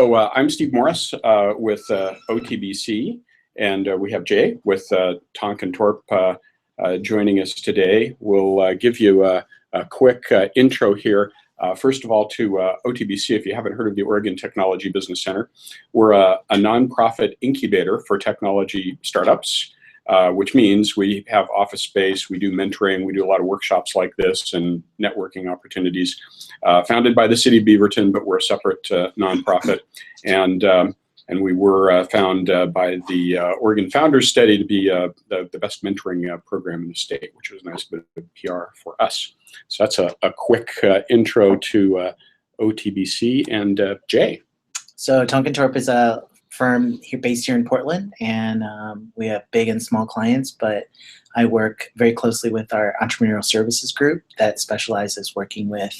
So I'm Steve Morris with OTBC, and we have Jay with Tonkin Torp joining us today. We'll give you a quick intro here. First of all, to OTBC, if you haven't heard of the Oregon Technology Business Center, we're a nonprofit incubator for technology startups, which means we have office space, we do mentoring, we do a lot of workshops like this and networking opportunities. Founded by the city of Beaverton, but we're a separate nonprofit. And we were found by the Oregon Founders Study to be the best mentoring program in the state, which was a nice bit of PR for us. So that's a quick intro to OTBC and Jay. So Tonkin Torp is a firm based here in Portland, and we have big and small clients, but I work very closely with our entrepreneurial services group that specializes working with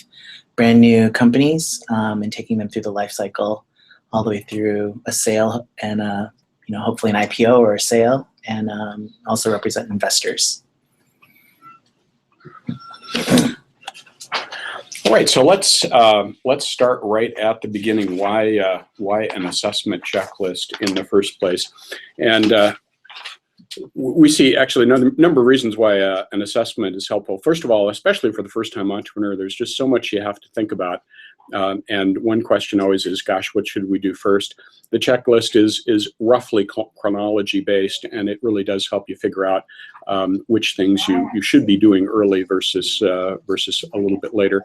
brand new companies and taking them through the life cycle all the way through a sale and hopefully an IPO or a sale, and also represent investors. All right, so let's start right at the beginning. Why an assessment checklist in the first place? And we see actually a number of reasons why an assessment is helpful. First of all, especially for the first-time entrepreneur, there's just so much you have to think about. And one question always is, gosh, what should we do first? The checklist is roughly chronology based, and it really does help you figure out which things you should be doing early versus a little bit later.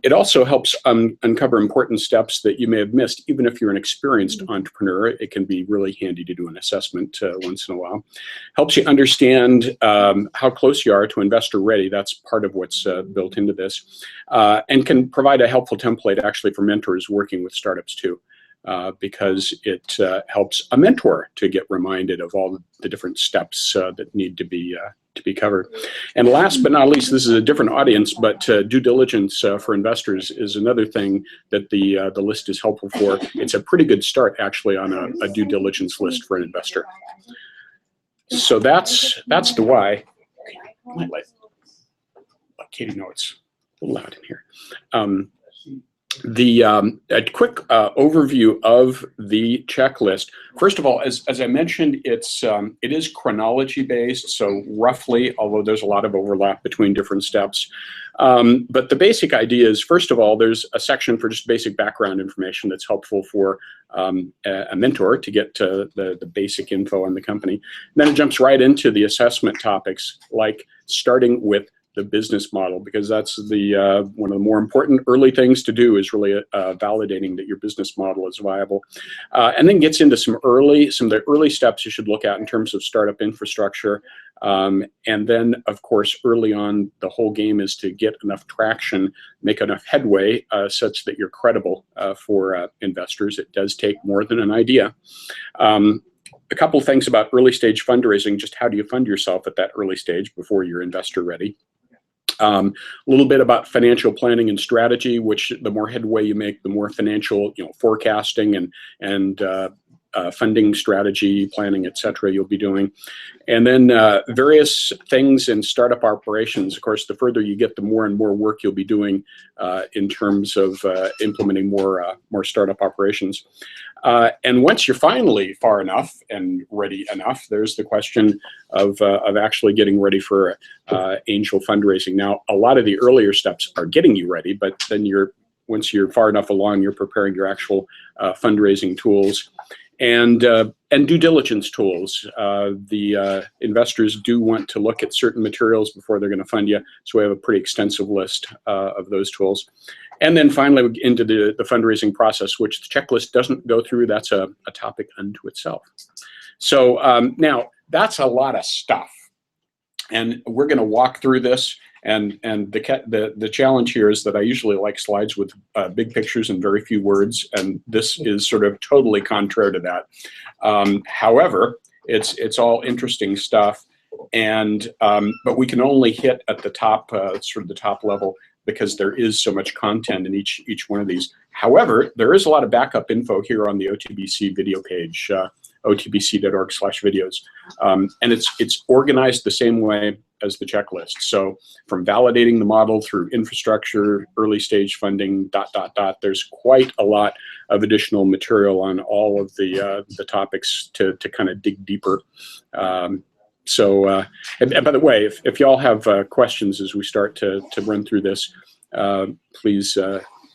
It also helps uncover important steps that you may have missed. Even if you're an experienced entrepreneur, it can be really handy to do an assessment once in a while. Helps you understand how close you are to investor ready. That's part of what's built into this, and can provide a helpful template actually for mentors working with startups too. Because it helps a mentor to get reminded of all the different steps that need to be covered. And last but not least, this is a different audience, but due diligence for investors is another thing that the list is helpful for. It's a pretty good start actually on a due diligence list for an investor. So that's the why. I might let Katie know it's a little loud in here. A quick overview of the checklist. First of all, as I mentioned, it is chronology based, so roughly, although there's a lot of overlap between different steps. But the basic idea is, first of all, there's a section for just basic background information that's helpful for a mentor to get to the basic info on the company. And then it jumps right into the assessment topics, like starting with the business model, because that's one of the more important early things to do is really validating that your business model is viable, and then gets into some of the early steps you should look at in terms of startup infrastructure, and then of course early on the whole game is to get enough traction, make enough headway such that you're credible for investors. It does take more than an idea. A couple things about early stage fundraising, just how do you fund yourself at that early stage before you're investor ready. A little bit about financial planning and strategy, which the more headway you make, the more financial, forecasting and funding strategy, planning, etc. you'll be doing. And then various things in startup operations. Of course, the further you get, the more and more work you'll be doing in terms of implementing more startup operations. And once you're finally far enough and ready enough, there's the question of actually getting ready for angel fundraising. Now, a lot of the earlier steps are getting you ready, but then once you're far enough along, you're preparing your actual fundraising tools and due diligence tools. The investors do want to look at certain materials before they're going to fund you, so we have a pretty extensive list of those tools. And then finally into the fundraising process, which the checklist doesn't go through. That's a topic unto itself. So now that's a lot of stuff, and we're going to walk through this. And the challenge here is that I usually like slides with big pictures and very few words, and this is sort of totally contrary to that. However, it's all interesting stuff, and but we can only hit at the top, sort of the top level, because there is so much content in each one of these. However, there is a lot of backup info here on the OTBC video page, otbc.org/videos. And it's organized the same way as the checklist. So from validating the model through infrastructure, early stage funding, ... There's quite a lot of additional material on all of the topics to kind of dig deeper. And by the way, if y'all have questions as we start to run through this, please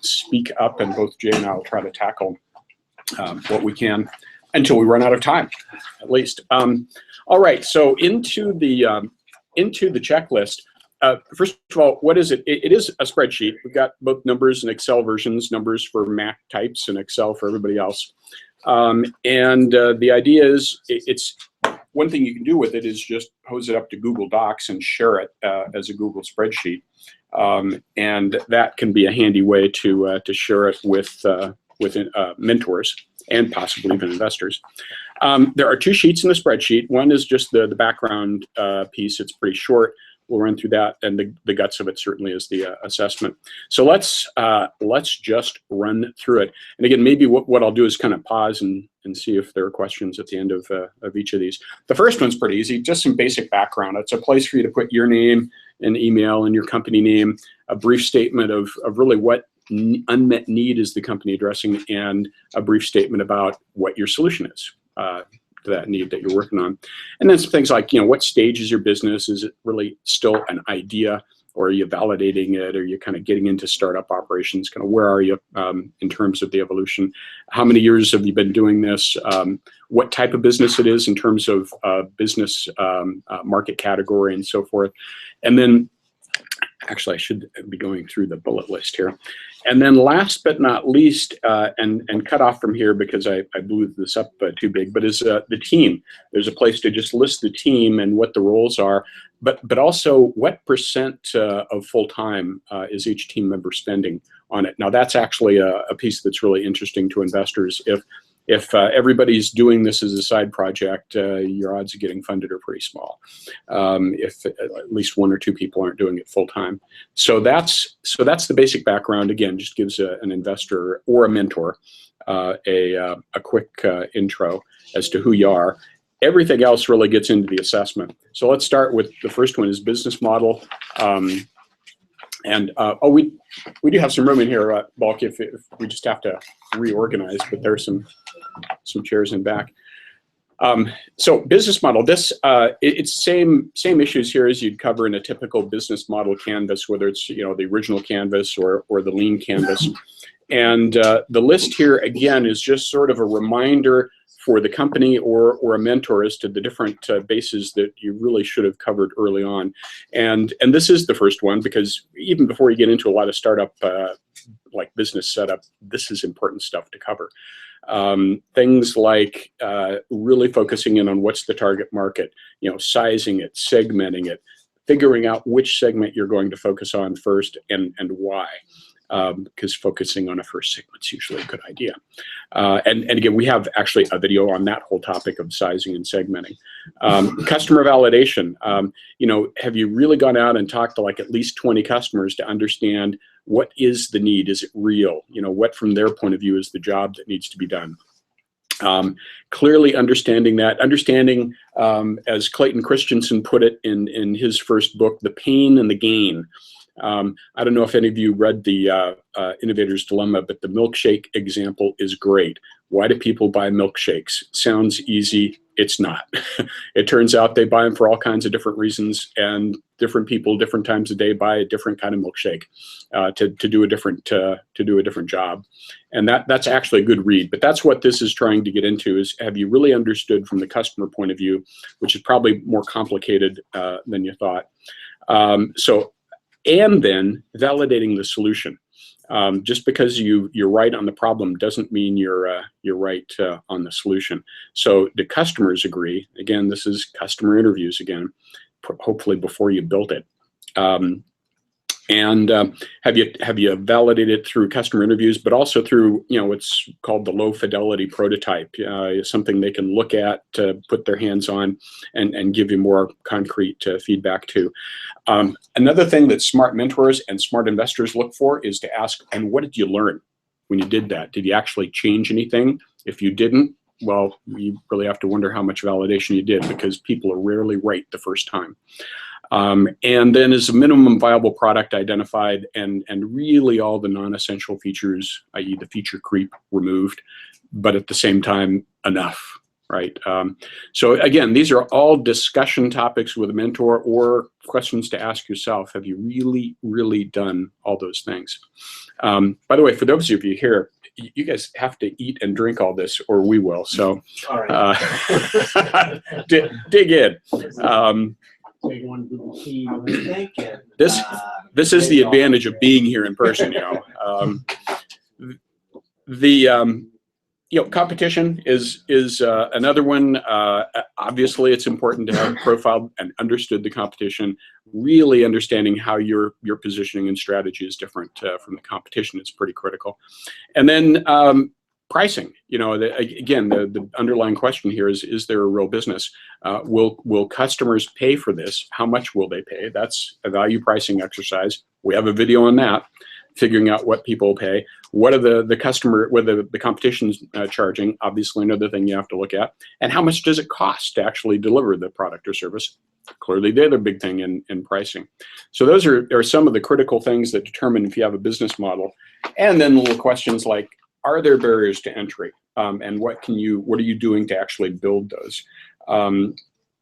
speak up, and both Jay and I will try to tackle what we can until we run out of time, at least. All right, so into the checklist. First of all, what is it? It is a spreadsheet. We've got both numbers and Excel versions, numbers for Mac types and Excel for everybody else. The idea is, it's one thing you can do with it is just hose it up to Google Docs and share it as a Google spreadsheet. And that can be a handy way to share it with mentors and possibly even investors. There are two sheets in the spreadsheet. One is just the background piece. It's pretty short. We'll run through that, and the guts of it certainly is the assessment. So let's just run through it. And again, maybe what I'll do is kind of pause and see if there are questions at the end of each of these. The first one's pretty easy, just some basic background. It's a place for you to put your name and email and your company name, a brief statement of really what unmet need is the company addressing, and a brief statement about what your solution is to that need that you're working on. And then some things like, what stage is your business? Is it really still an idea, or are you validating it? Are you kind of getting into startup operations? Kind of where are you in terms of the evolution? How many years have you been doing this? What type of business it is in terms of business market category and so forth. And then, actually, I should be going through the bullet list here. And then last but not least, and cut off from here because I blew this up too big, but is the team. There's a place to just list the team and what the roles are, but also what percent of full time is each team member spending on it. Now that's actually a piece that's really interesting to investors. If everybody's doing this as a side project, your odds of getting funded are pretty small. If at least one or two people aren't doing it full time. So that's the basic background. Again, just gives an investor or a mentor a quick intro as to who you are. Everything else really gets into the assessment. So let's start with the first one, is business model. We do have some room in here, Bulk, if we just have to reorganize, but there's some chairs in back. So business model, this it's same issues here as you'd cover in a typical business model canvas, whether it's the original canvas or the lean canvas. And the list here again is just sort of a reminder for the company or a mentor as to the different bases that you really should have covered early on. And this is the first one, because even before you get into a lot of startup like business setup, this is important stuff to cover. Things like really focusing in on what's the target market, sizing it, segmenting it, figuring out which segment you're going to focus on first and why. Because focusing on a first segment is usually a good idea. And again, we have actually a video on that whole topic of sizing and segmenting. Customer validation. Have you really gone out and talked to like at least 20 customers to understand what is the need? Is it real? What from their point of view is the job that needs to be done? Clearly understanding that, as Clayton Christensen put it in his first book, the pain and the gain. I don't know if any of you read the Innovator's Dilemma, but the milkshake example is great. Why do people buy milkshakes? Sounds easy. It's not. It turns out they buy them for all kinds of different reasons, and different people, different times of day, buy a different kind of milkshake to do a different job. And that's actually a good read. But that's what this is trying to get into: is have you really understood from the customer point of view, which is probably more complicated than you thought. And then validating the solution. Just because you're right on the problem doesn't mean you're right on the solution. So the customers agree. Again, this is customer interviews again, hopefully before you built it. Have you validated through customer interviews, but also through what's called the low fidelity prototype, something they can look at, put their hands on, and give you more concrete feedback to. Another thing that smart mentors and smart investors look for is to ask, and what did you learn when you did that? Did you actually change anything? If you didn't, well, you really have to wonder how much validation you did, because people are rarely right the first time. And then is a minimum viable product identified, and really all the non-essential features, i.e. the feature creep, removed, but at the same time enough, right? So again, these are all discussion topics with a mentor or questions to ask yourself. Have you really done all those things? By the way, for those of you here, you guys have to eat and drink all this, or we will. So All right. dig in. This is the advantage of being here in person, competition is another one. Obviously, it's important to have profiled and understood the competition. Really understanding how your positioning and strategy is different from the competition is pretty critical. And then pricing. Again, the underlying question here is there a real business? Will customers pay for this? How much will they pay? That's a value pricing exercise. We have a video on that, figuring out what people pay. What are the competition's charging? Obviously, another thing you have to look at. And how much does it cost to actually deliver the product or service? Clearly, they're the big thing in pricing. So those are some of the critical things that determine if you have a business model. And then little questions like, are there barriers to entry? And what are you doing to actually build those?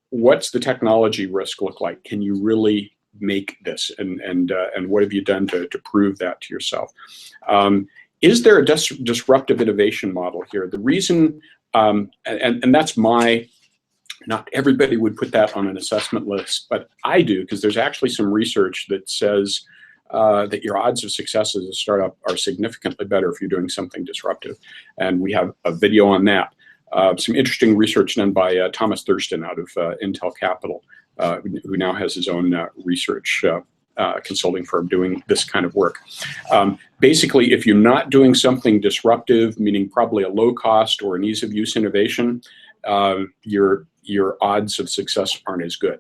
What's the technology risk look like? Can you really make this? And what have you done to prove that to yourself? Is there a disruptive innovation model here? The reason, and that's not everybody would put that on an assessment list, but I do, because there's actually some research that says that your odds of success as a startup are significantly better if you're doing something disruptive. And we have a video on that. Some interesting research done by Thomas Thurston out of Intel Capital, who now has his own research consulting firm doing this kind of work. Basically, if you're not doing something disruptive, meaning probably a low cost or an ease of use innovation, your odds of success aren't as good.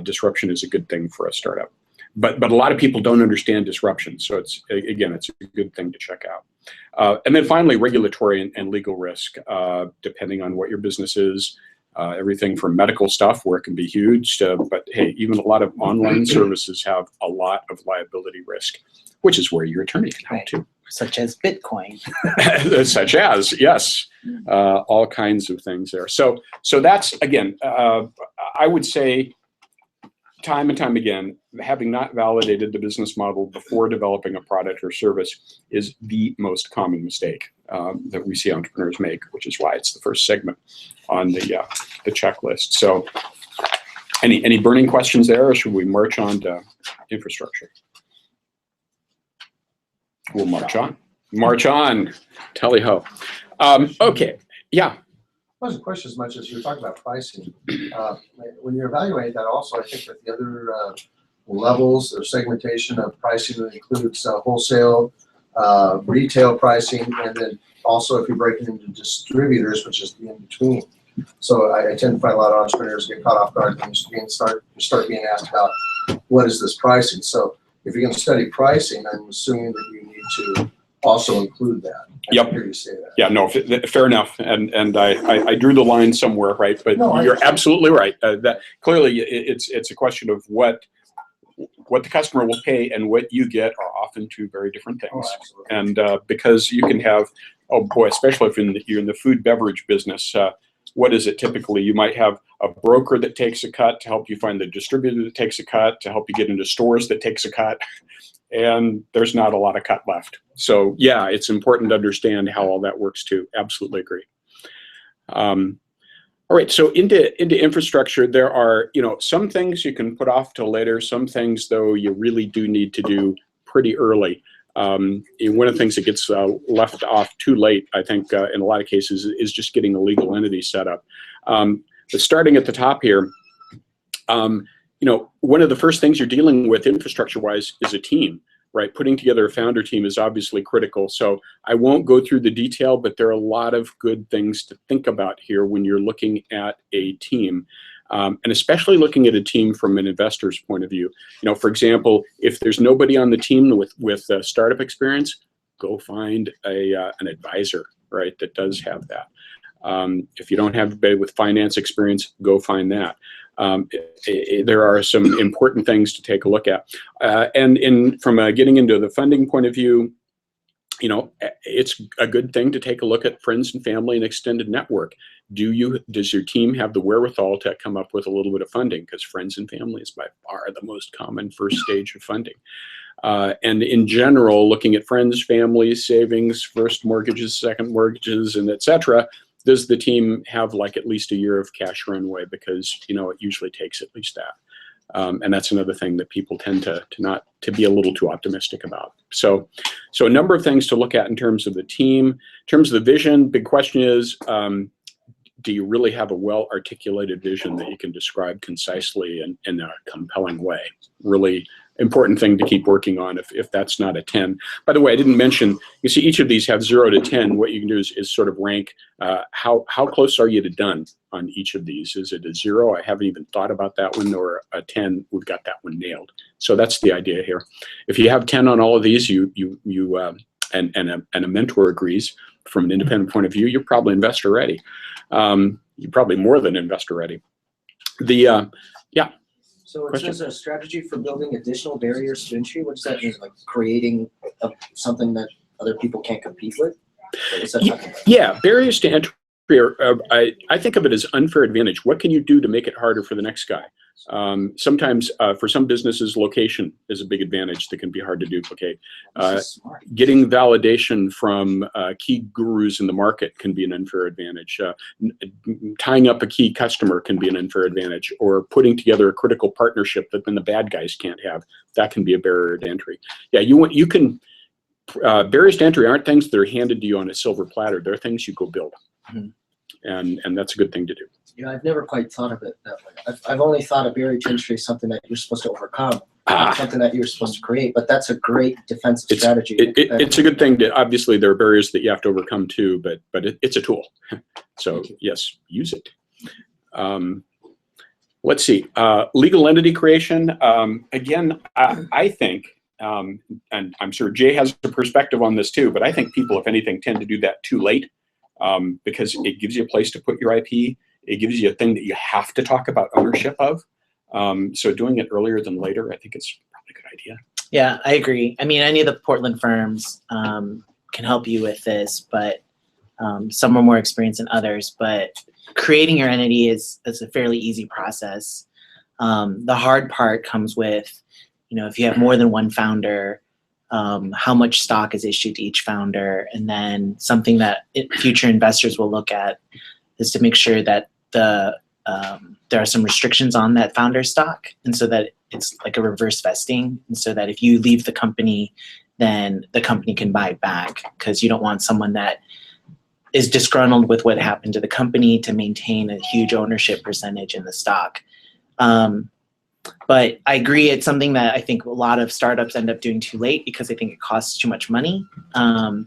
Disruption is a good thing for a startup. But a lot of people don't understand disruption, so it's a good thing to check out. And then finally, regulatory and legal risk, depending on what your business is. Everything from medical stuff, where it can be huge, but hey, even a lot of online services have a lot of liability risk, which is where your attorney can help too. Such as Bitcoin. Such as, yes, all kinds of things there. So that's, again, I would say, time and time again, having not validated the business model before developing a product or service is the most common mistake that we see entrepreneurs make, which is why it's the first segment on the checklist. So any burning questions there, or should we march on to infrastructure? We'll march on. March on. Tally-ho. Okay, yeah. It wasn't a question as much as you were talking about pricing. When you're evaluating that also, I think that the other levels or segmentation of pricing includes wholesale, retail pricing, and then also if you break it into distributors, which is the in-between. So I tend to find a lot of entrepreneurs get caught off guard when you start being asked about what is this pricing. So if you're going to study pricing, I'm assuming that you need to also include that. Yep. I hear you say that. Yeah, no, fair enough. And I drew the line somewhere, right? But no, you're absolutely right. That clearly it's a question of what the customer will pay and what you get are often two very different things. Oh, and because you can have, oh boy, especially if you're in the food beverage business, what is it typically? You might have a broker that takes a cut to help you find the distributor that takes a cut to help you get into stores that takes a cut. And there's not a lot of cut left. So yeah, it's important to understand how all that works too. Absolutely agree. All right, so into infrastructure, there are some things you can put off till later. Some things, though, you really do need to do pretty early. One of the things that gets left off too late, I think, in a lot of cases, is just getting a legal entity set up. But starting at the top here, one of the first things you're dealing with infrastructure-wise is a team, right? Putting together a founder team is obviously critical. So I won't go through the detail, but there are a lot of good things to think about here when you're looking at a team. And especially looking at a team from an investor's point of view. For example, if there's nobody on the team with startup experience, go find an advisor, right, that does have that. If you don't have anybody with finance experience, go find that. There are some important things to take a look at. And from getting into the funding point of view, it's a good thing to take a look at friends and family and extended network. Does your team have the wherewithal to come up with a little bit of funding? Because friends and family is by far the most common first stage of funding. And in general, looking at friends, families, savings, first mortgages, second mortgages, and et cetera, does the team have like at least a year of cash runway? Because it usually takes at least that. And that's another thing that people tend to be a little too optimistic about. So a number of things to look at in terms of the team. In terms of the vision, big question is, do you really have a well-articulated vision that you can describe concisely and in a compelling way? Really important thing to keep working on if that's not a 10. By the way, I didn't mention, you see each of these have 0 to 10. What you can do is sort of rank how close are you to done on each of these. Is it a 0? I haven't even thought about that one, or a 10, we've got that one nailed. So that's the idea here. If you have 10 on all of these, and a mentor agrees from an independent point of view, you're probably investor ready. You're probably more than investor ready. Yeah. So it says a strategy for building additional barriers to entry. What does that mean? Like creating something that other people can't compete with? What's that talking about? Yeah, barriers to entry are, I think of it as unfair advantage. What can you do to make it harder for the next guy? Sometimes for some businesses, location is a big advantage that can be hard to duplicate. Getting validation from key gurus in the market can be an unfair advantage. Tying up a key customer can be an unfair advantage, or putting together a critical partnership that then the bad guys can't have. That can be a barrier to entry. Yeah, you can. Barriers to entry aren't things that are handed to you on a silver platter. They're things you go build. Mm-hmm. And that's a good thing to do. I've never quite thought of it that way. I've only thought of barrier to entry as something that you're supposed to overcome, something that you're supposed to create. But that's a great defensive strategy. It's a good thing to, obviously there are barriers that you have to overcome too, but it's a tool. So yes, use it. Let's see, legal entity creation. Again, I think, and I'm sure Jay has a perspective on this too, but I think people, if anything, tend to do that too late. Because it gives you a place to put your IP. It gives you a thing that you have to talk about ownership of. So doing it earlier than later, I think it's probably a good idea. Yeah, I agree. I mean, any of the Portland firms can help you with this, but some are more experienced than others. But creating your entity is a fairly easy process. The hard part comes with, if you have more than one founder, how much stock is issued to each founder, and then something that future investors will look at is to make sure that there are some restrictions on that founder stock, and so that it's like a reverse vesting, and so that if you leave the company, then the company can buy it back, because you don't want someone that is disgruntled with what happened to the company to maintain a huge ownership percentage in the stock. But I agree, it's something that I think a lot of startups end up doing too late because they think it costs too much money. And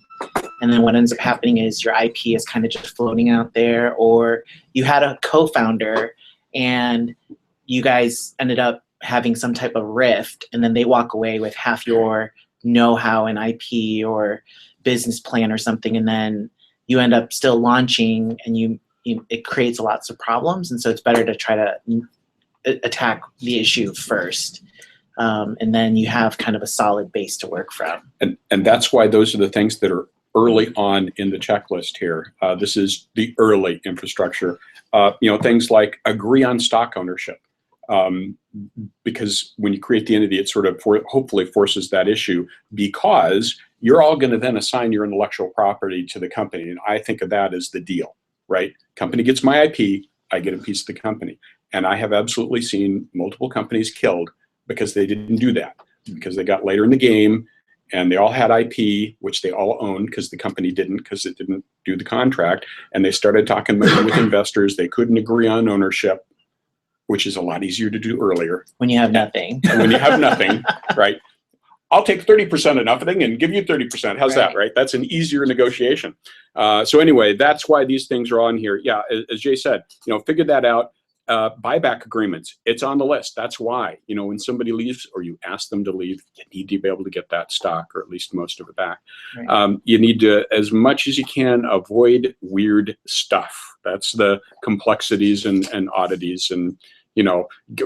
then what ends up happening is your IP is kind of just floating out there, or you had a co-founder and you guys ended up having some type of rift, and then they walk away with half your know-how and IP or business plan or something, and then you end up still launching, and it creates lots of problems. And so it's better to try to attack the issue first, and then you have kind of a solid base to work from. And that's why those are the things that are early on in the checklist here. This is the early infrastructure. Things like agree on stock ownership, because when you create the entity, it sort of hopefully forces that issue, because you're all going to then assign your intellectual property to the company. And I think of that as the deal, right? Company gets my IP, I get a piece of the company. And I have absolutely seen multiple companies killed because they didn't do that, because they got later in the game and they all had IP, which they all owned because the company didn't, because it didn't do the contract. And they started talking with investors. They couldn't agree on ownership, which is a lot easier to do earlier. When you have nothing. And when you have nothing, right? I'll take 30% of nothing and give you 30%. How's that, right? That's an easier negotiation. So anyway, that's why these things are on here. Yeah, as Jay said, figure that out. buyback agreements, it's on the list. That's why, when somebody leaves or you ask them to leave, you need to be able to get that stock or at least most of it back. Right. You need to, as much as you can, avoid weird stuff. That's the complexities and oddities. And,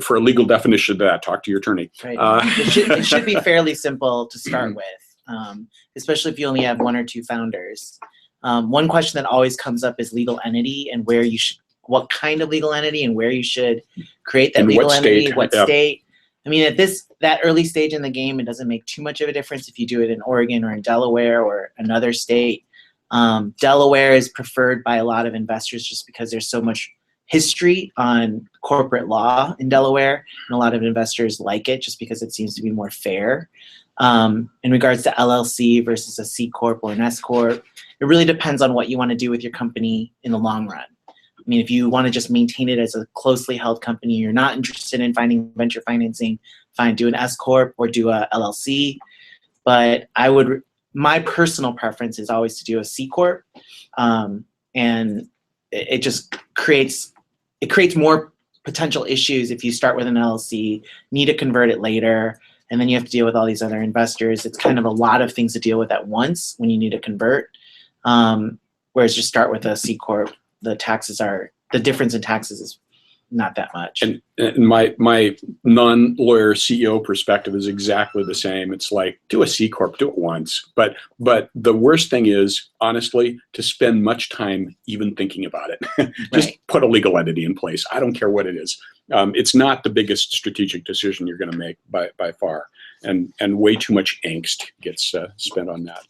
for a legal definition of that, talk to your attorney. Right. It should be fairly simple to start with, especially if you only have 1 or 2 founders. One question that always comes up is legal entity and where you should, what kind of legal entity and where you should create that legal entity, what state. I mean, at that early stage in the game, it doesn't make too much of a difference if you do it in Oregon or in Delaware or another state. Delaware is preferred by a lot of investors just because there's so much history on corporate law in Delaware, and a lot of investors like it just because it seems to be more fair. In regards to LLC versus a C Corp or an S Corp, it really depends on what you want to do with your company in the long run. I mean, if you want to just maintain it as a closely held company, you're not interested in finding venture financing, fine, do an S Corp or do a LLC. But my personal preference is always to do a C Corp. And it just creates more potential issues if you start with an LLC, need to convert it later, and then you have to deal with all these other investors. It's kind of a lot of things to deal with at once when you need to convert. Whereas just start with a C Corp, the difference in taxes is not that much. And my non-lawyer CEO perspective is exactly the same. It's like, do a C Corp, do it once. But the worst thing is, honestly, to spend much time even thinking about it. Just put a legal entity in place. I don't care what it is. It's not the biggest strategic decision you're going to make by far. And way too much angst gets spent on that.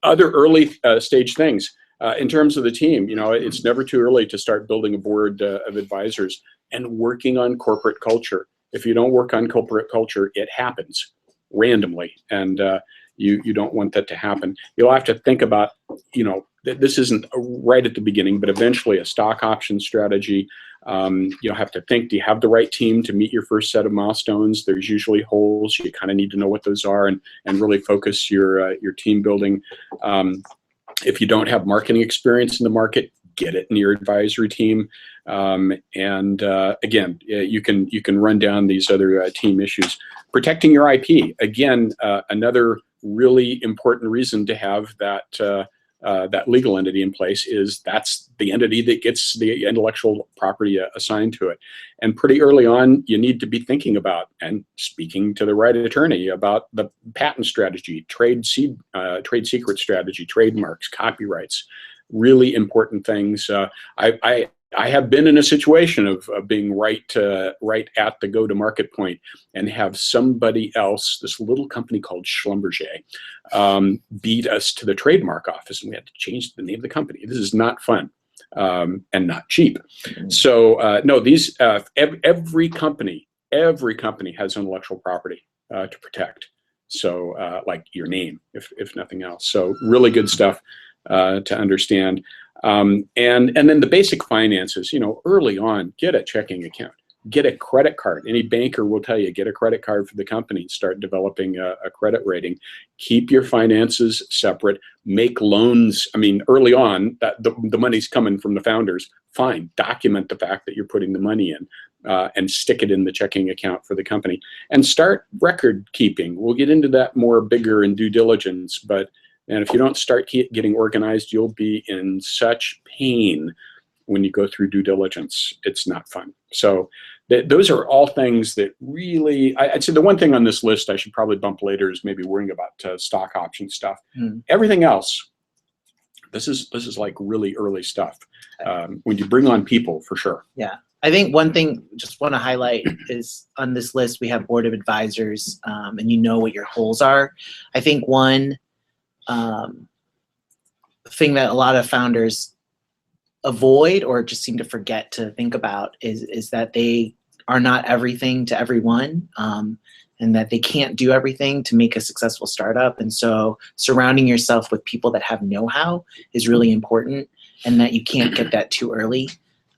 Other early stage things. In terms of the team, it's never too early to start building a board of advisors and working on corporate culture. If you don't work on corporate culture, it happens randomly, and you don't want that to happen. You'll have to think about, this isn't right at the beginning, but eventually a stock option strategy. You'll have to think, do you have the right team to meet your first set of milestones? There's usually holes. You kind of need to know what those are and really focus your team building. If you don't have marketing experience in the market, get it in your advisory team. Again, you can run down these other team issues. Protecting your IP, again, another really important reason to have that legal entity in place is that's the entity that gets the intellectual property assigned to it. And pretty early on, you need to be thinking about and speaking to the right attorney about the patent strategy, trade secret strategy, trademarks, copyrights, really important things. I have been in a situation of being right at the go-to-market point and have somebody else, this little company called Schlumberger, beat us to the trademark office, and we had to change the name of the company. This is not fun and not cheap. So no, these every company has intellectual property to protect. So like your name, if nothing else. So really good stuff to understand. And then the basic finances, early on, get a checking account, get a credit card. Any banker will tell you, get a credit card for the company, start developing a credit rating, keep your finances separate, make loans. I mean, early on, the money's coming from the founders. Fine, document the fact that you're putting the money in and stick it in the checking account for the company and start record keeping. We'll get into that more bigger in due diligence, and if you don't start getting organized, you'll be in such pain when you go through due diligence. It's not fun. So those are all things that really, I'd say the one thing on this list I should probably bump later is maybe worrying about stock option stuff. Everything else, this is like really early stuff. When you bring on people, for sure. Yeah. I think one thing just want to highlight is on this list, we have board of advisors and you know what your goals are. I think one thing that a lot of founders avoid or just seem to forget to think about is that they are not everything to everyone, and that they can't do everything to make a successful startup. And so surrounding yourself with people that have know-how is really important, and that you can't get that too early.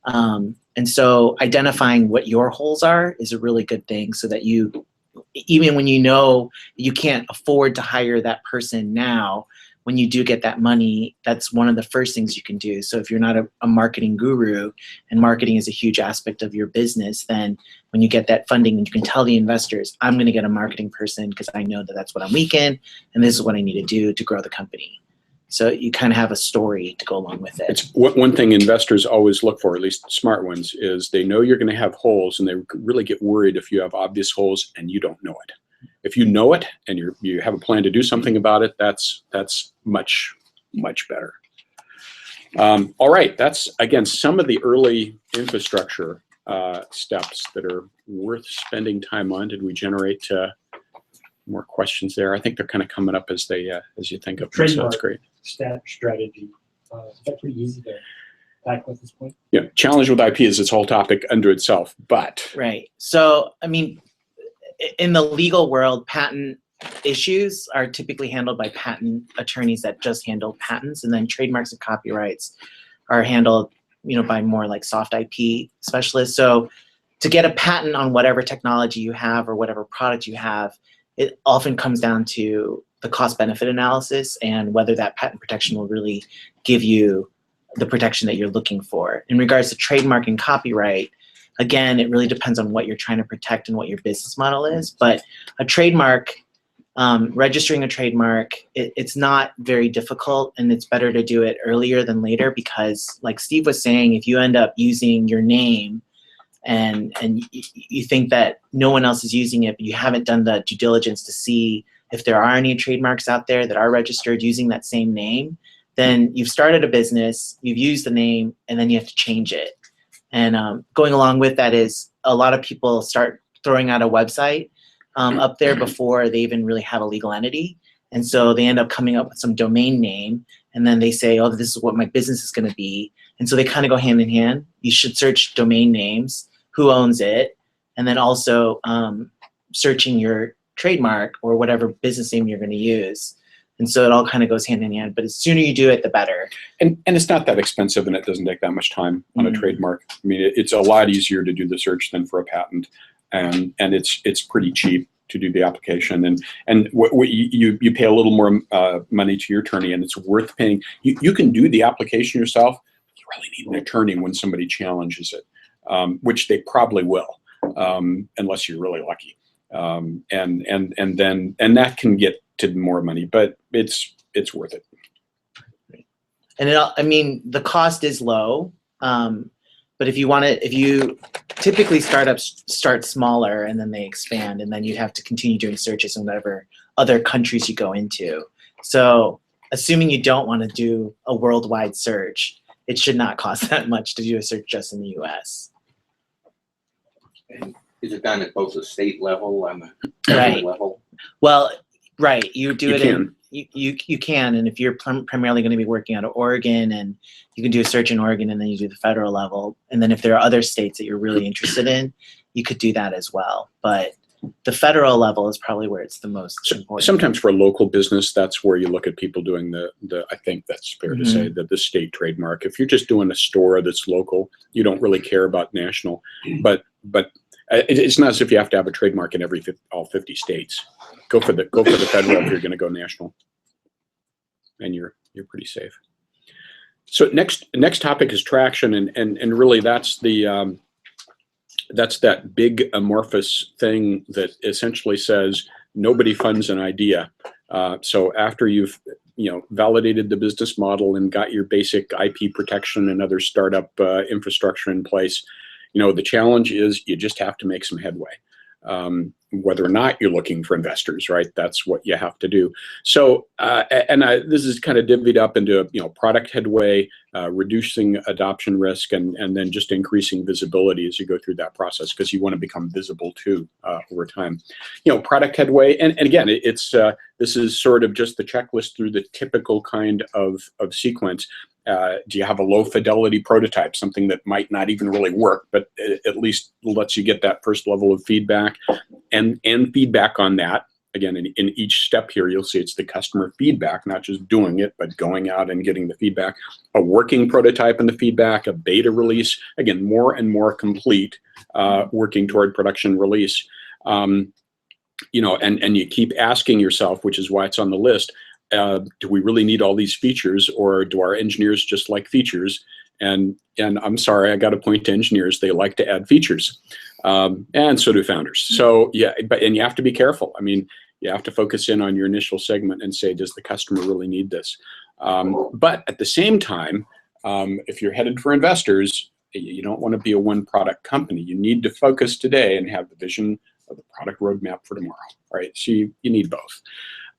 And so identifying what your holes are is a really good thing, so that you, even when you know you can't afford to hire that person now, when you do get that money, that's one of the first things you can do. So if you're not a marketing guru and marketing is a huge aspect of your business, then when you get that funding, you can tell the investors, I'm going to get a marketing person because I know that that's what I'm weak in, and this is what I need to do to grow the company. So you kind of have a story to go along with it. It's one thing investors always look for, at least smart ones, is they know you're going to have holes, and they really get worried if you have obvious holes and you don't know it. If you know it and you have a plan to do something about it, that's much better. All right, that's again some of the early infrastructure steps that are worth spending time on. Did we generate more questions there? I think they're kind of coming up as you think of them. So that's great. Strategy. Is that pretty easy to tackle at this point? Yeah, challenge with IP is its whole topic unto itself, but right. So I mean, in the legal world, patent issues are typically handled by patent attorneys that just handle patents, and then trademarks and copyrights are handled, by more like soft IP specialists. So to get a patent on whatever technology you have or whatever product you have, it often comes down to the cost-benefit analysis and whether that patent protection will really give you the protection that you're looking for. In regards to trademark and copyright, again, it really depends on what you're trying to protect and what your business model is. But a trademark, registering a trademark, it's not very difficult, and it's better to do it earlier than later because, like Steve was saying, if you end up using your name and you think that no one else is using it, but you haven't done the due diligence to see if there are any trademarks out there that are registered using that same name, then you've started a business, you've used the name, and then you have to change it. And going along with that is a lot of people start throwing out a website up there before they even really have a legal entity. And so they end up coming up with some domain name, and then they say, oh, this is what my business is going to be. And so they kind of go hand in hand. You should search domain names, who owns it, and then also searching your trademark or whatever business name you're going to use. And so it all kind of goes hand in hand, but the sooner you do it, the better. And it's not that expensive, and it doesn't take that much time on a trademark. I mean, it's a lot easier to do the search than for a patent, and it's pretty cheap to do the application. And what you pay a little more money to your attorney, and it's worth paying. You can do the application yourself. You really need an attorney when somebody challenges it, which they probably will, unless you're really lucky. And that can get to more money, but it's worth it. And the cost is low, but if you typically startups start smaller and then they expand, and then you have to continue doing searches in whatever other countries you go into. So assuming you don't want to do a worldwide search, it should not cost that much to do a search just in the US. Is it done at both the state level and the Right. federal level? Well, right. You do it can. you can, and if you're primarily going to be working out of Oregon, and you can do a search in Oregon, and then you do the federal level, and then if there are other states that you're really interested in, you could do that as well. But the federal level is probably where it's the most important. Sometimes for a local business, that's where you look at people doing the I think that's fair to say, the state trademark. If you're just doing a store that's local, you don't really care about national. But it's not as if you have to have a trademark in all 50 states. Go for the federal if you're going to go national, and you're pretty safe. So next topic is traction, and really that's that big amorphous thing that essentially says nobody funds an idea. So after you've validated the business model and got your basic IP protection and other startup infrastructure in place, the challenge is you just have to make some headway. Whether or not you're looking for investors, right? That's what you have to do. So, this is kind of divvied up into, product headway, reducing adoption risk, and then just increasing visibility as you go through that process, because you want to become visible too over time. Product headway, and again, this is sort of just the checklist through the typical kind of sequence. Do you have a low fidelity prototype, something that might not even really work, but at least lets you get that first level of feedback, and feedback on that. Again, in each step here, you'll see it's the customer feedback, not just doing it, but going out and getting the feedback. A working prototype and the feedback, a beta release, again, more and more complete, working toward production release. And you keep asking yourself, which is why it's on the list, do we really need all these features, or do our engineers just like features? And I'm sorry, I got to point to engineers. They like to add features, and so do founders. So yeah, and you have to be careful. I mean, you have to focus in on your initial segment and say, does the customer really need this? But at the same time, if you're headed for investors, you don't want to be a one-product company. You need to focus today and have the vision of the product roadmap for tomorrow, right? So you need both.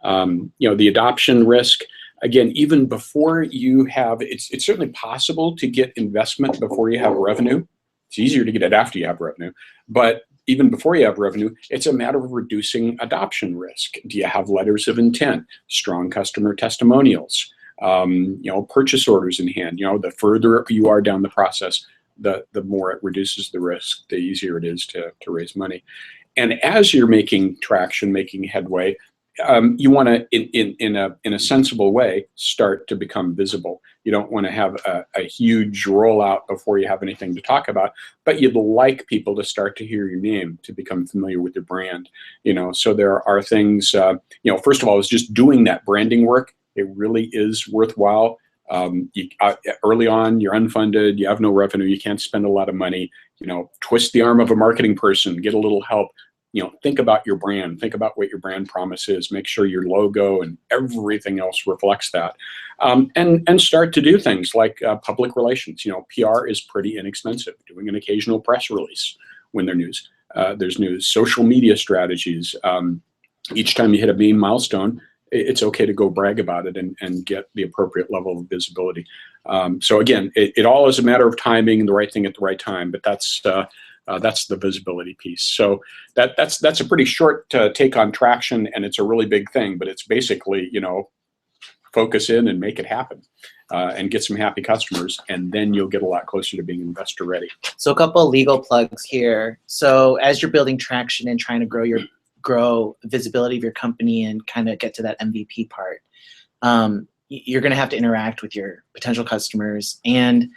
The adoption risk, again, even before you have, it's certainly possible to get investment before you have revenue. It's easier to get it after you have revenue. But even before you have revenue, it's a matter of reducing adoption risk. Do you have letters of intent, strong customer testimonials, purchase orders in hand? The further you are down the process, the more it reduces the risk, the easier it is to raise money. And as you're making traction, making headway, you want to, in a sensible way, start to become visible. You don't want to have a huge rollout before you have anything to talk about, but you'd like people to start to hear your name, to become familiar with your brand. So there are things. First of all, is just doing that branding work. It really is worthwhile. Early on, you're unfunded, you have no revenue, you can't spend a lot of money. Twist the arm of a marketing person, get a little help. Think about your brand, think about what your brand promise is, make sure your logo and everything else reflects that. And start to do things like public relations. PR is pretty inexpensive. Doing an occasional press release when there's news, social media strategies. Each time you hit a main milestone, it's okay to go brag about it and get the appropriate level of visibility. So again, it all is a matter of timing and the right thing at the right time, but that's the visibility piece. So that's a pretty short take on traction, and it's a really big thing, but it's basically, focus in and make it happen, and get some happy customers, and then you'll get a lot closer to being investor ready. So a couple of legal plugs here. So as you're building traction and trying to grow visibility of your company and kind of get to that MVP part, you're going to have to interact with your potential customers, and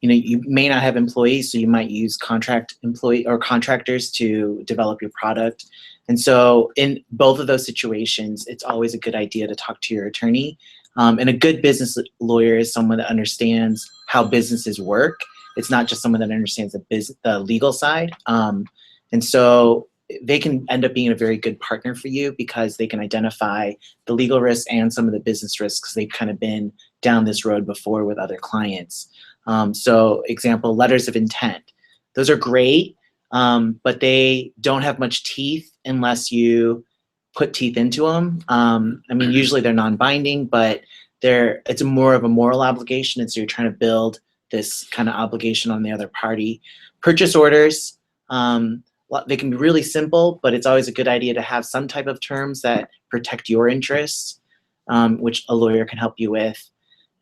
you may not have employees, so you might use contract employee or contractors to develop your product. And so in both of those situations, it's always a good idea to talk to your attorney. And a good business lawyer is someone that understands how businesses work. It's not just someone that understands the legal side. And so they can end up being a very good partner for you because they can identify the legal risks and some of the business risks. They've kind of been down this road before with other clients. So example, letters of intent. Those are great, but they don't have much teeth unless you put teeth into them. Usually they're non-binding, but it's more of a moral obligation, and so you're trying to build this kind of obligation on the other party. Purchase orders, they can be really simple, but it's always a good idea to have some type of terms that protect your interests, which a lawyer can help you with.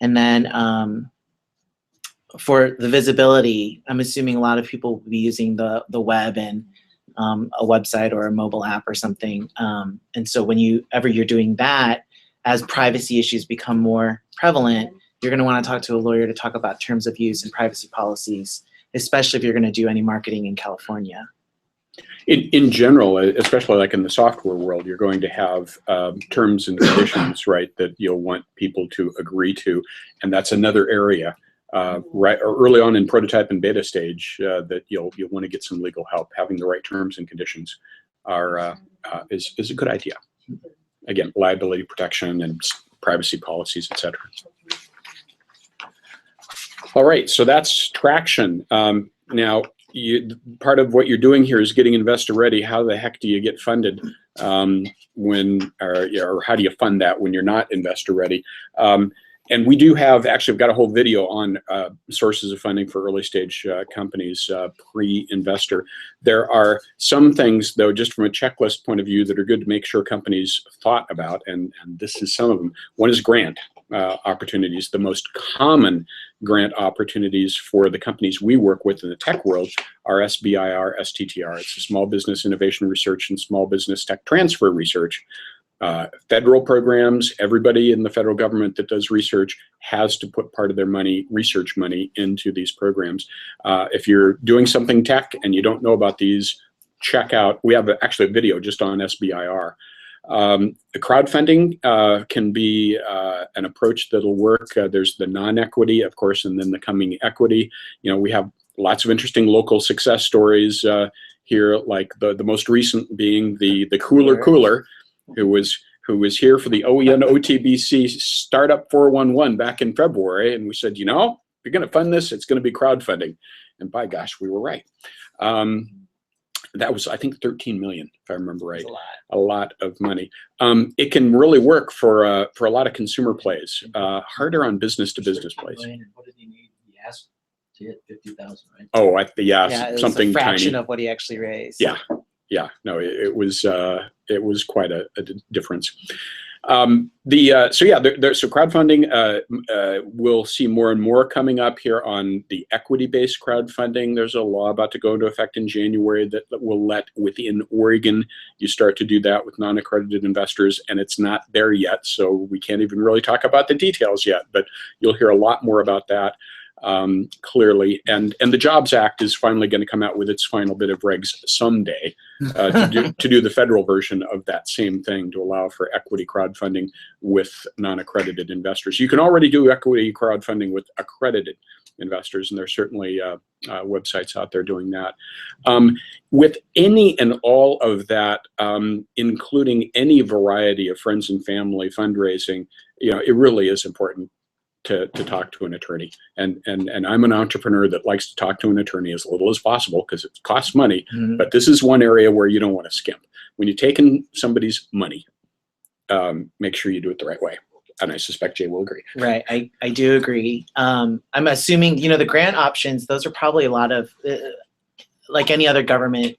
And then for the visibility, I'm assuming a lot of people will be using the web and a website or a mobile app or something. And so whenever you're doing that, as privacy issues become more prevalent, you're going to want to talk to a lawyer to talk about terms of use and privacy policies, especially if you're going to do any marketing in California. In general, especially like in the software world, you're going to have terms and conditions, right, that you'll want people to agree to. And that's another area right early on in prototype and beta stage that you'll want to get some legal help. Having the right terms and conditions is a good idea. Again, liability protection and privacy policies, et cetera. All right, so that's traction. Now, part of what you're doing here is getting investor ready. How the heck do you get funded or how do you fund that when you're not investor ready? And we do have, actually, we've got a whole video on sources of funding for early stage companies pre-investor. There are some things, though, just from a checklist point of view that are good to make sure companies thought about, and this is some of them. One is grant opportunities. The most common grant opportunities for the companies we work with in the tech world are SBIR, STTR. It's a Small Business Innovation Research and Small Business Tech Transfer Research. Federal programs, everybody in the federal government that does research has to put part of their money, research money, into these programs. If you're doing something tech and you don't know about these, check out, we have actually a video just on SBIR. The crowdfunding can be an approach that'll work. There's the non-equity, of course, and then the coming equity. You know, we have lots of interesting local success stories here, like the most recent being the Cooler, who was here for the OTBC Startup 411 back in February, and we said, you know, if you're going to fund this, it's going to be crowdfunding, and by gosh, we were right. That was, I think, 13 million, if I remember right. A lot of money. It can really work for a lot of consumer plays. Harder on business-to-business plays. What did he need? He asked to hit 50,000, right? Oh, Yeah, it was something a fraction tiny. of what he actually raised. Yeah. No, it was quite a difference. So crowdfunding, we'll see more and more coming up here on the equity-based crowdfunding. There's a law about to go into effect in January that will let, within Oregon, you start to do that with non-accredited investors, and it's not there yet, so we can't even really talk about the details yet, but you'll hear a lot more about that. Clearly, and the Jobs Act is finally going to come out with its final bit of regs someday to do the federal version of that same thing, to allow for equity crowdfunding with non-accredited investors. You can already do equity crowdfunding with accredited investors, and there's certainly websites out there doing that. With any and all of that, including any variety of friends and family fundraising, you know, it really is important to talk to an attorney, and I'm an entrepreneur that likes to talk to an attorney as little as possible because it costs money. But this is one area where you don't want to skimp. When you're taking somebody's money, make sure you do it the right way. And I suspect Jay will agree. Right, I do agree. I'm assuming, you know, the grant options, those are probably a lot of, like any other government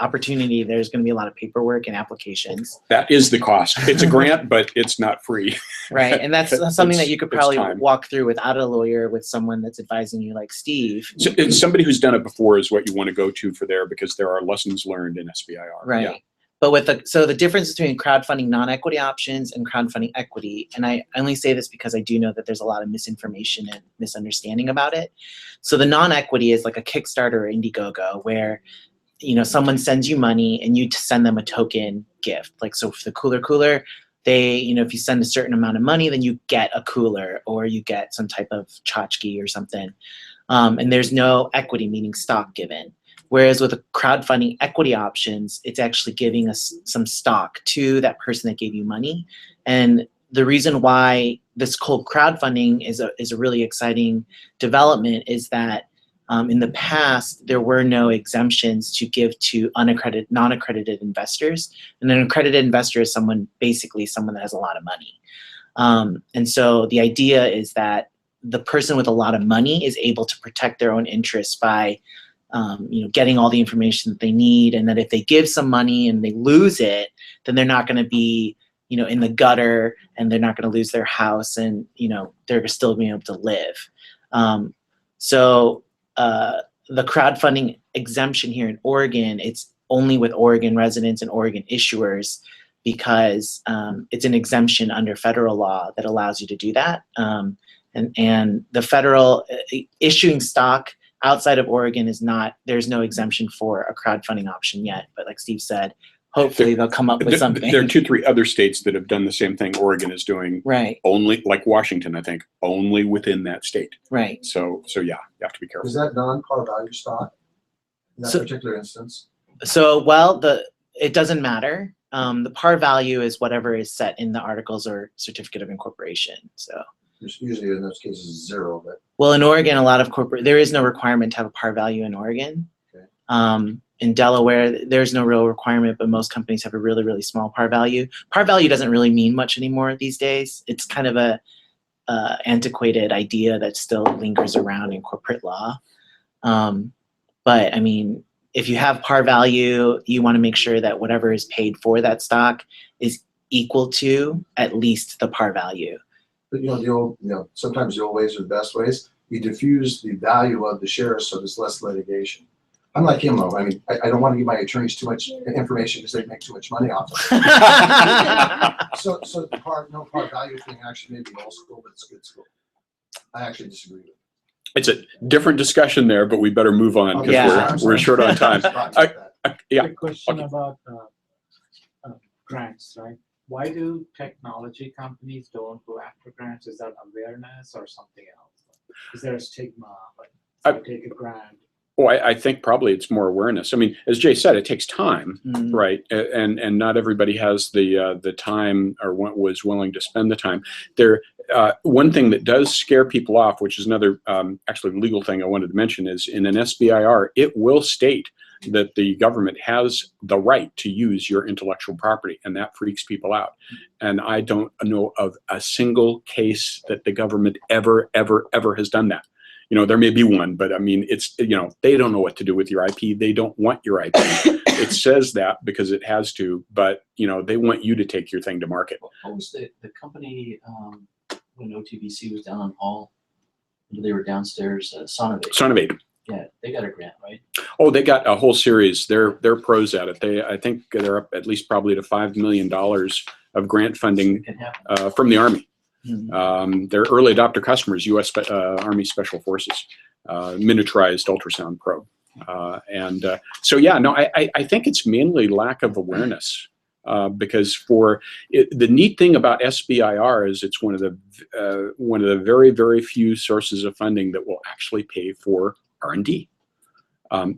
opportunity, there's going to be a lot of paperwork and applications. That is the cost. It's a grant, but it's not free. Right, and that's something that you could probably time. walk through without a lawyer, with someone that's advising you, like Steve. So it's somebody who's done it before is what you want to go to for there, because there are lessons learned in SBIR. Right. Yeah. But with the difference between crowdfunding non-equity options and crowdfunding equity, and I only say this because I do know that there's a lot of misinformation and misunderstanding about it. So the non-equity is like a Kickstarter or Indiegogo, where, you know, someone sends you money and you send them a token gift. Like, so for the Cooler, they, you know, if you send a certain amount of money, then you get a cooler or you get some type of tchotchke or something. And there's no equity, meaning stock, given. Whereas with the crowdfunding equity options, it's actually giving us some stock to that person that gave you money. And the reason why this whole crowdfunding is a really exciting development is that in the past, there were no exemptions to give to non-accredited investors. And an accredited investor is basically someone that has a lot of money. And so the idea is that the person with a lot of money is able to protect their own interests by you know, getting all the information that they need, and that if they give some money and they lose it, then they're not going to be, you know, in the gutter, and they're not going to lose their house, and, you know, they're still being able to live. So the crowdfunding exemption here in Oregon, it's only with Oregon residents and Oregon issuers, because it's an exemption under federal law that allows you to do that. And the federal issuing stock outside of Oregon is not, there's no exemption for a crowdfunding option yet. But like Steve said, hopefully they'll come up with something. There are 2-3 other states that have done the same thing Oregon is doing. Right. Only, like Washington, I think, only within that state. Right. So yeah, you have to be careful. Is that non-par value stock in that particular instance? So, well, it doesn't matter. The par value is whatever is set in the articles or certificate of incorporation. So Usually in those cases 0, but well, in Oregon, a lot of there is no requirement to have a par value in Oregon. Okay. In Delaware, there's no real requirement, but most companies have a really, really small par value. Par value doesn't really mean much anymore these days. It's kind of a antiquated idea that still lingers around in corporate law. But I mean, if you have par value, you want to make sure that whatever is paid for that stock is equal to at least the par value. But sometimes the old ways are the best ways. You diffuse the value of the shares so there's less litigation. I'm like him though. I mean, I don't want to give my attorneys too much information because they make too much money off of it. So the no par value thing actually may be old school, but it's good school. I actually disagree with it. It's a different discussion there, but we better move on because Yeah. we're short on time. Yeah. Quick question about grants, right? Why do technology companies don't go after grants? Is that awareness or something else? Is there a stigma, like, if I take a grant? Well, I think probably it's more awareness. I mean, as Jay said, it takes time, Mhm. right? And not everybody has the time or was willing to spend the time. One thing that does scare people off, which is another actually legal thing I wanted to mention, is in an SBIR, it will state that the government has the right to use your intellectual property, and that freaks people out. And I don't know of a single case that the government ever has done that. You know, there may be one, but I mean, it's, you know, they don't know what to do with your IP. They don't want your IP. It says that because it has to, but, you know, they want you to take your thing to market. What was the company when OTBC was down on Hall? They were downstairs, Sonovate. Sonovate. Yeah, they got a grant, right? Oh, they got a whole series. They're pros at it. I think they're up at least probably to $5 million of grant funding It can happen. from the Army. Mhm. They're early adopter customers, U.S. Army Special Forces, miniaturized ultrasound probe. So, yeah, no, I think it's mainly lack of awareness. Because the neat thing about SBIR is it's one of the very few sources of funding that will actually pay for R&D.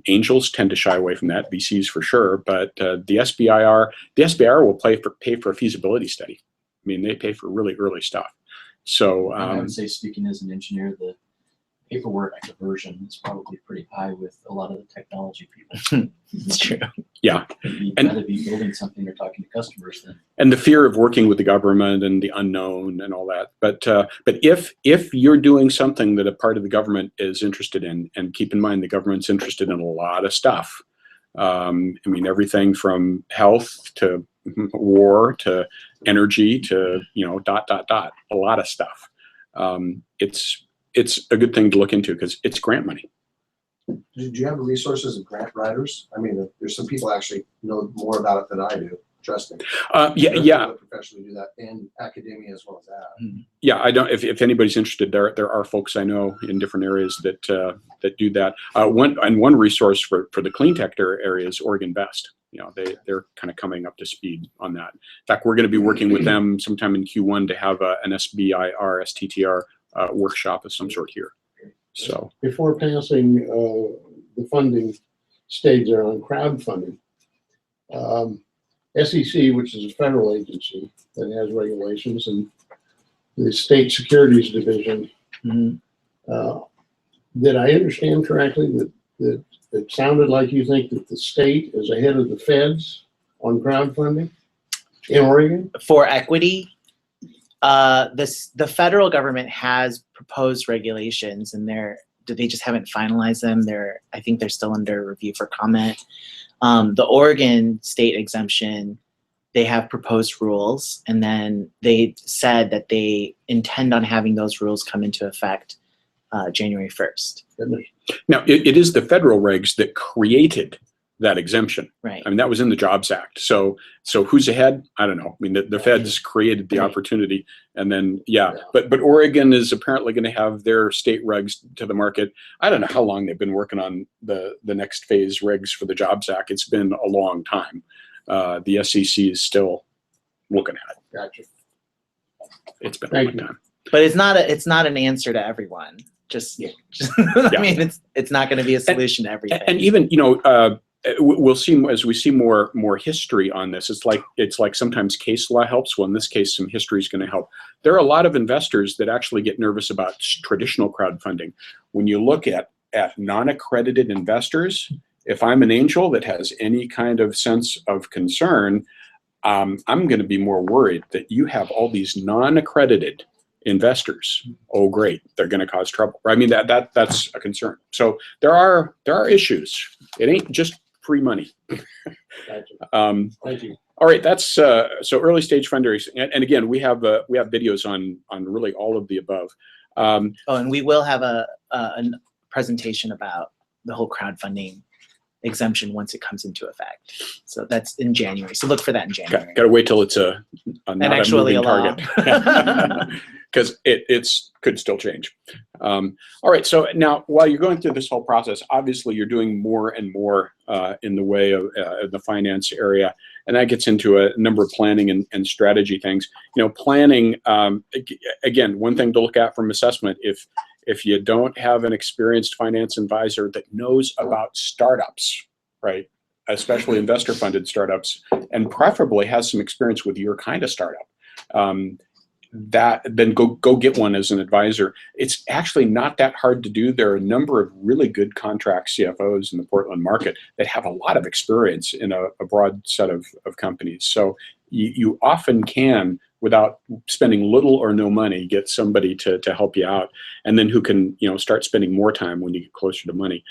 Angels tend to shy away from that, VCs for sure, but the SBIR will pay for a feasibility study. I mean, they pay for really early stuff. So I would say, speaking as an engineer, the paperwork conversion is probably pretty high with a lot of the technology people. It's true. yeah, You'd And- rather be building something or talking to customers than. and the fear of working with the government and the unknown and all that. But if you're doing something that a part of the government is interested in, and keep in mind the government's interested in a lot of stuff. I mean, everything from health to war to energy to, you know, ... a lot of stuff. It's a good thing to look into because it's grant money. Do you have resources of grant writers? I mean, there's some people actually know more about it than I do. Trust me. Yeah. People that professionally do that in academia as well as that. Yeah, I don't. If anybody's interested, there are folks I know in different areas that do that. One resource for the clean tech area is Oregon Best. You know, they're kind of coming up to speed on that. In fact, we're going to be working with them sometime in Q1 to have an SBIR STTR workshop of some sort here. So Before passing the funding stage there on crowdfunding, SEC, which is a federal agency that has regulations, and the State Securities Division, Mhm. did I understand correctly that it sounded like you think that the state is ahead of the feds on crowdfunding in Oregon? For equity, the federal government has proposed regulations, and they just haven't finalized them. I think they're still under review for comment. The Oregon state exemption, they have proposed rules, and then they said that they intend on having those rules come into effect January 1st. now it is the federal regs that created that exemption. Right. I mean, that was in the Jobs Act. So who's ahead? I don't know. I mean, the feds created the Right. opportunity, and then but Oregon is apparently going to have their state regs to the market. I don't know how long they've been working on the next phase regs for the Jobs Act. It's been a long time. The SEC is still looking at it. Gotcha. It's been a Thank long you. time. But it's not an answer to everyone. I mean, it's not going to be a solution to everything. And even, you know, we'll see as we see more history on this. It's like sometimes case law helps. Well, in this case, some history is going to help. There are a lot of investors that actually get nervous about traditional crowdfunding. When you look at non-accredited investors, if I'm an angel that has any kind of sense of concern, I'm going to be more worried that you have all these non-accredited investors. Oh, great, they're going to cause trouble. I mean, that's a concern. So there are issues. It ain't just free money. Gotcha. Thank you. All right, that's so early stage fundraising, and again, we have videos on really all of the above. And we will have a presentation about the whole crowdfunding exemption once it comes into effect. So that's in January. So look for that in January. Got to wait till it's not actually a moving a law. target, because it's could still change. All right, so now while you're going through this whole process, obviously you're doing more and more in the way of the finance area. and that gets into a number of planning and strategy things. Planning, again, one thing to look at from assessment, if you don't have an experienced finance advisor that knows about startups, right, especially investor-funded startups, and preferably has some experience with your kind of startup, then go get one as an advisor. It's actually not that hard to do. There are a number of really good contract CFOs in the Portland market that have a lot of experience in a broad set of companies. So you often can, without spending little or no money, get somebody to help you out, and then who can start spending more time when you get closer to money.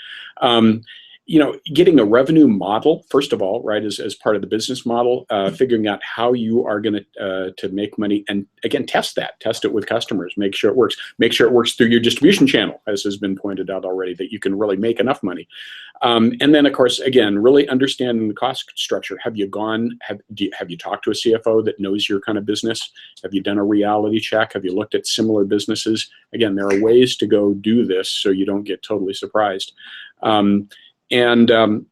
Getting a revenue model, first of all, right, as part of the business model, figuring out how you are going to make money, and again, test it with customers, make sure it works through your distribution channel, as has been pointed out already, that you can really make enough money. And then, of course, again, really understanding the cost structure. Have you talked to a CFO that knows your kind of business? Have you done a reality check? Have you looked at similar businesses? Again, there are ways to go do this so you don't get totally surprised. What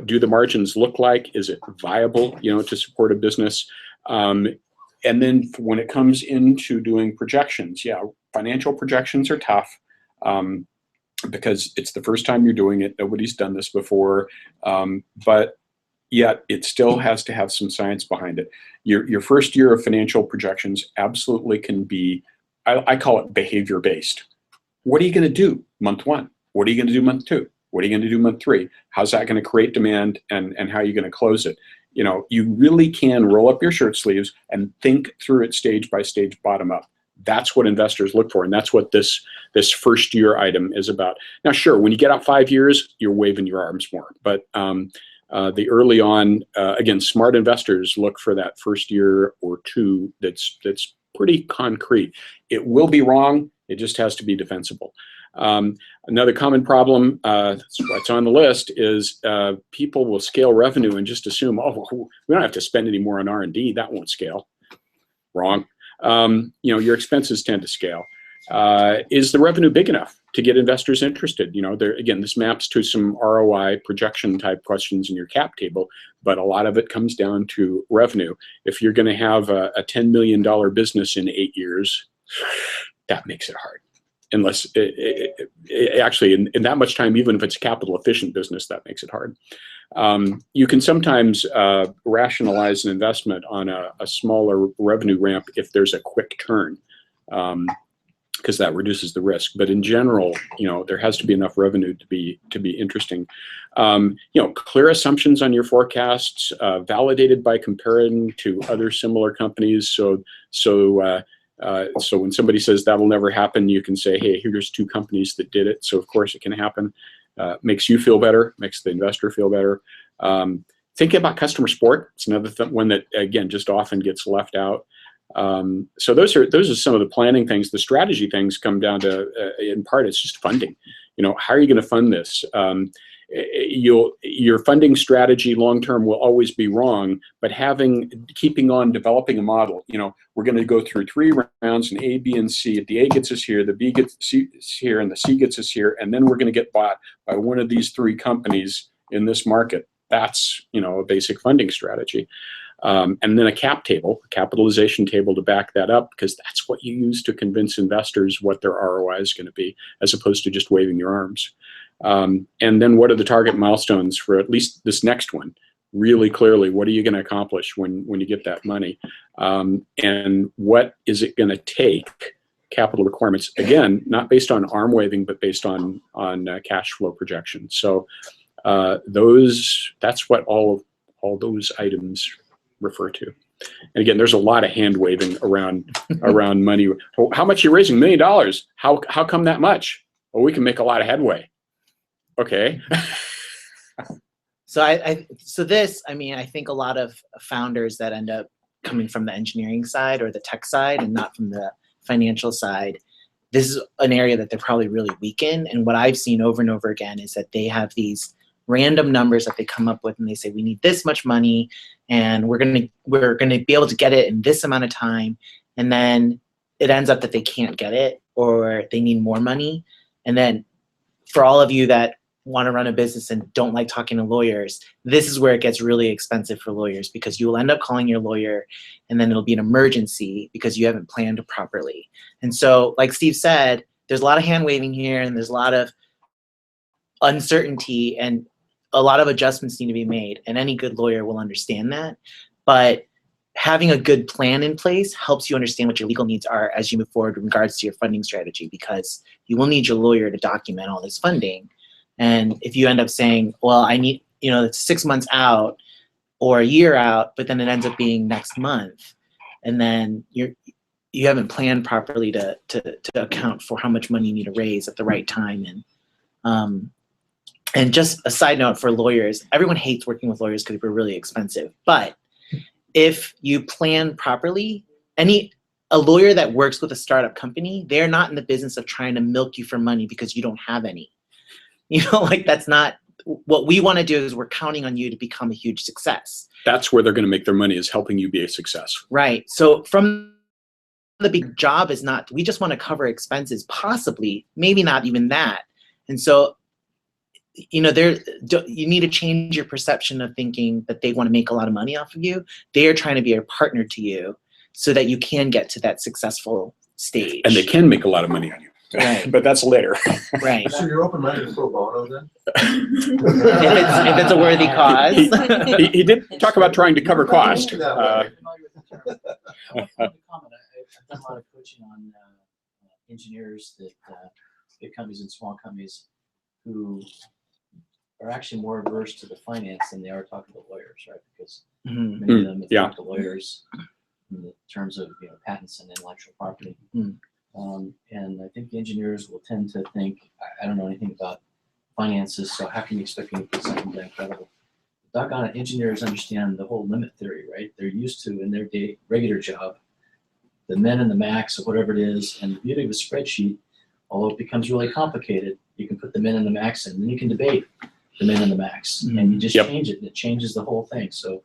do the margins look like? Is it viable, to support a business? And then when it comes into doing projections, financial projections are tough because it's the first time you're doing it. Nobody's done this before, but yet it still has to have some science behind it. Your first year of financial projections absolutely can be, I call it behavior-based. What are you going to do month 1? What are you going to do month 2? What are you going to do month 3? How's that going to create demand, and how are you going to close it? You really can roll up your shirt sleeves and think through it stage by stage, bottom up. That's what investors look for, and that's what this first year item is about. Now, sure, when you get out 5 years, you're waving your arms more, but the early on, again, smart investors look for that first year or two that's pretty concrete. It will be wrong. It just has to be defensible. Another common problem that's what's on the list is people will scale revenue and just assume, we don't have to spend any more on R&D. That won't scale. Wrong. Your expenses tend to scale. Is the revenue big enough to get investors interested? Again, this maps to some ROI projection type questions in your cap table, but a lot of it comes down to revenue. If you're going to have a $10 million business in 8 years, that makes it hard. Unless actually in that much time, even if it's a capital efficient business, that makes it hard. You can sometimes rationalize an investment on a smaller revenue ramp if there's a quick turn, because that reduces the risk. But in general, there has to be enough revenue to be interesting. Clear assumptions on your forecasts, validated by comparing to other similar companies. So when somebody says that'll never happen, you can say, hey, here's 2 companies that did it. So of course it can happen. Makes you feel better, makes the investor feel better. Thinking about customer support, it's another one that, again, just often gets left out. So those are some of the planning things. The strategy things come down to, in part, it's just funding. How are you going to fund this? Your funding strategy long-term will always be wrong, but keeping on developing a model, we're going to go through 3 rounds, and A, B, and C. If the A gets us here, the B gets us here, and the C gets us here, and then we're going to get bought by one of these 3 companies in this market. That's, a basic funding strategy. And then a cap table, a capitalization table to back that up, because that's what you use to convince investors what their ROI is going to be, as opposed to just waving your arms. And then what are the target milestones for at least this next one? Really clearly, what are you going to accomplish when you get that money? And what is it going to take? Capital requirements, again, not based on arm waving, but based on cash flow projections. So that's what all those items refer to. And again, there's a lot of hand waving around money. How much are you raising? $1 million. How come that much? Well, we can make a lot of headway. Okay. So I think a lot of founders that end up coming from the engineering side or the tech side and not from the financial side, this is an area that they're probably really weak in. And what I've seen over and over again is that they have these random numbers that they come up with, and they say, we need this much money, and we're gonna be able to get it in this amount of time. And then it ends up that they can't get it, or they need more money. And then for all of you that want to run a business and don't like talking to lawyers, this is where it gets really expensive for lawyers, because you will end up calling your lawyer and then it'll be an emergency because you haven't planned properly. And so, like Steve said, there's a lot of hand waving here and there's a lot of uncertainty and a lot of adjustments need to be made, and any good lawyer will understand that. But having a good plan in place helps you understand what your legal needs are as you move forward in regards to your funding strategy, because you will need your lawyer to document all this funding. And if you end up saying, well, I need, it's 6 months out or a year out, but then it ends up being next month, and then you haven't planned properly to account for how much money you need to raise at the right time. And just a side note for lawyers, everyone hates working with lawyers because we're really expensive. But if you plan properly, a lawyer that works with a startup company, they're not in the business of trying to milk you for money because you don't have any. That's not what we want to do. Is we're counting on you to become a huge success. That's where they're going to make their money, is helping you be a success. Right. So from the big job is not, we just want to cover expenses, possibly, maybe not even that. And so, you need to change your perception of thinking that they want to make a lot of money off of you. They are trying to be a partner to you so that you can get to that successful stage. And they can make a lot of money on you. Right. But that's later. Right. So you're open-minded to pro bono then? if it's a worthy cause. He did talk about trying to cover cost. One comment, I've done a lot of coaching on engineers that big companies and small companies who are actually more averse to the finance than they are talking to lawyers, right? Because many of them have talked to lawyers in the terms of patents and intellectual property. And I think the engineers will tend to think, I don't know anything about finances, so how can you expect me to do something that incredible? Doggone it, engineers understand the whole limit theory, right? They're used to, in their regular job, the min and the max of whatever it is. And the beauty of a spreadsheet, although it becomes really complicated, you can put the min and the max in, and then you can debate the min and the max, and you just change it, and it changes the whole thing. So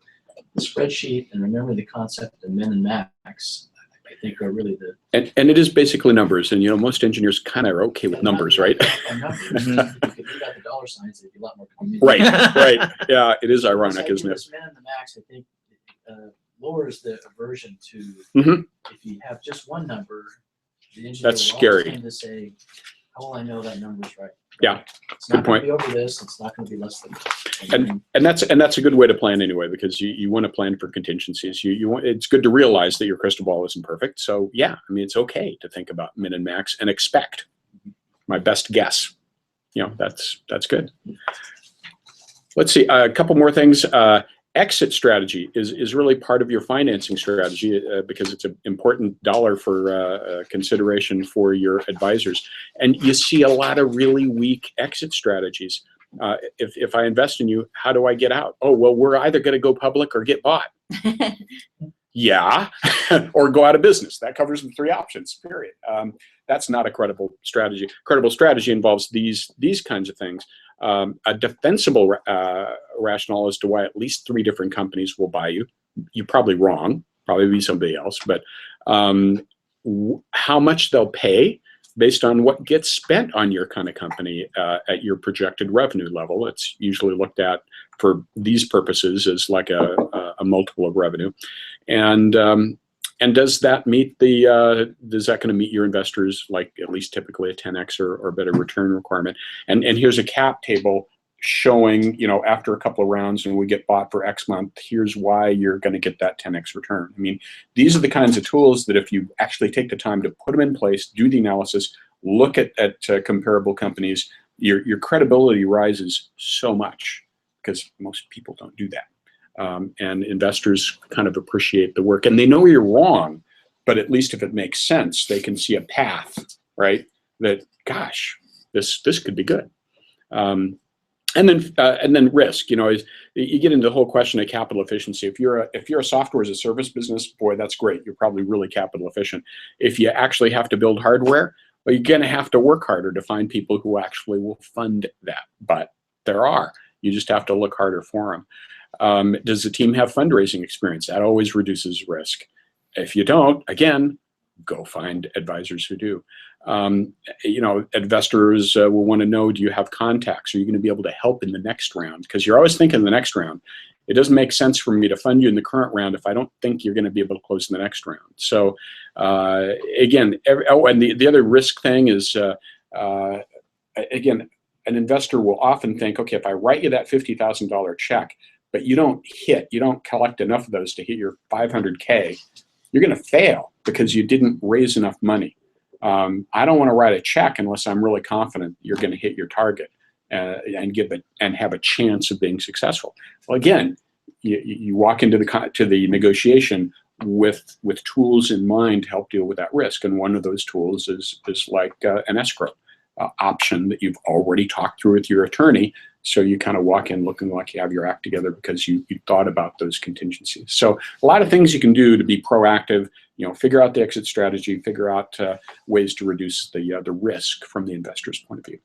the spreadsheet and remembering the concept of min and max, I think are really the... And it is basically numbers, and most engineers kind of are okay with numbers, right? Numbers. If you got the dollar signs, it'd be a lot more convenient. Right. Yeah, it is ironic, isn't it? This min and the max, I think, lowers the aversion to, if you have just one number, the engineer That's will scary. always tend to say, how will I know that number's right? Yeah, It's not good going point. to be over this, it's not going to be less than this. And that's a good way to plan anyway, because you want to plan for contingencies. It's good to realize that your crystal ball isn't perfect. So yeah, it's okay to think about min and max and expect my best guess. That's good. Let's see, a couple more things. Exit strategy is really part of your financing strategy because it's an important dollar for consideration for your advisors. And you see a lot of really weak exit strategies. If I invest in you, how do I get out? Oh, well, we're either going to go public or get bought. Yeah, or go out of business. That covers the three options, period. That's not a credible strategy. Credible strategy involves these kinds of things. A defensible rationale as to why at least 3 different companies will buy you. You're probably wrong, probably be somebody else, but how much they'll pay based on what gets spent on your kind of company at your projected revenue level. It's usually looked at for these purposes as like a multiple of revenue. And does that meet is that going to meet your investors, like at least typically a 10x or better return requirement? And here's a cap table showing, after a couple of rounds and we get bought for X month, here's why you're going to get that 10x return. These are the kinds of tools that if you actually take the time to put them in place, do the analysis, look at comparable companies, your credibility rises so much because most people don't do that. And investors kind of appreciate the work, and they know you're wrong, but at least if it makes sense, they can see a path, right? That, gosh, this could be good. And then risk. You get into the whole question of capital efficiency. If you're a software as a service business, boy, that's great. You're probably really capital efficient. If you actually have to build hardware, well, you're going to have to work harder to find people who actually will fund that. But there are. You just have to look harder for them. Does the team have fundraising experience? That always reduces risk. If you don't, again, go find advisors who do. You know, investors will want to know, do you have contacts? Are you going to be able to help in the next round? Because you're always thinking the next round. It doesn't make sense for me to fund you in the current round if I don't think you're going to be able to close in the next round. So again, and the other risk thing is, again, an investor will often think, okay, if I write you that $50,000 check, but you don't collect enough of those to hit your 500K, you're going to fail because you didn't raise enough money. I don't want to write a check unless I'm really confident you're going to hit your target and have a chance of being successful. Well, again, you walk into the negotiation with tools in mind to help deal with that risk, and one of those tools is like an escrow option that you've already talked through with your attorney. So you kind of walk in looking like you have your act together because you thought about those contingencies. So a lot of things you can do to be proactive. You know, figure out the exit strategy, figure out ways to reduce the risk from the investor's point of view.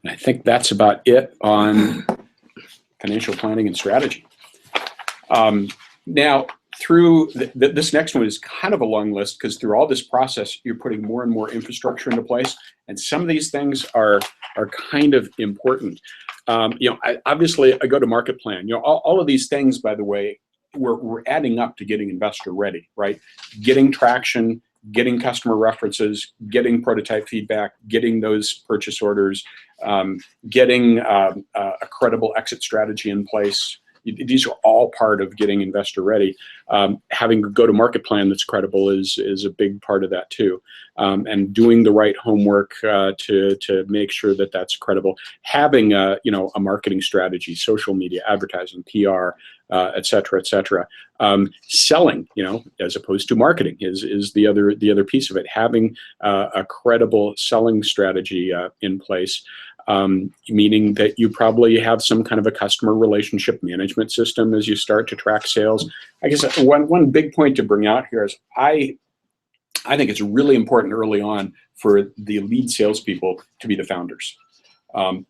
And I think that's about it on financial planning and strategy. Now, through this next one is kind of a long list, because through all this process, you're putting more and more infrastructure into place, and some of these things are kind of important. You know, obviously a go-to-market plan. You know, all of these things, by the way, we're adding up to getting investor ready, right? Getting traction, getting customer references, getting prototype feedback, getting those purchase orders, getting a credible exit strategy in place. These are all part of getting investor ready. Having a go-to-market plan that's credible is a big part of that too. And doing the right homework to make sure that that's credible. Having a marketing strategy, social media, advertising, PR, et cetera, et cetera. Selling, as opposed to marketing is the other piece of it. Having a credible selling strategy in place. Meaning that you probably have some kind of a customer relationship management system as you start to track sales. I guess one big point to bring out here is I think it's really important early on for the lead salespeople to be the founders,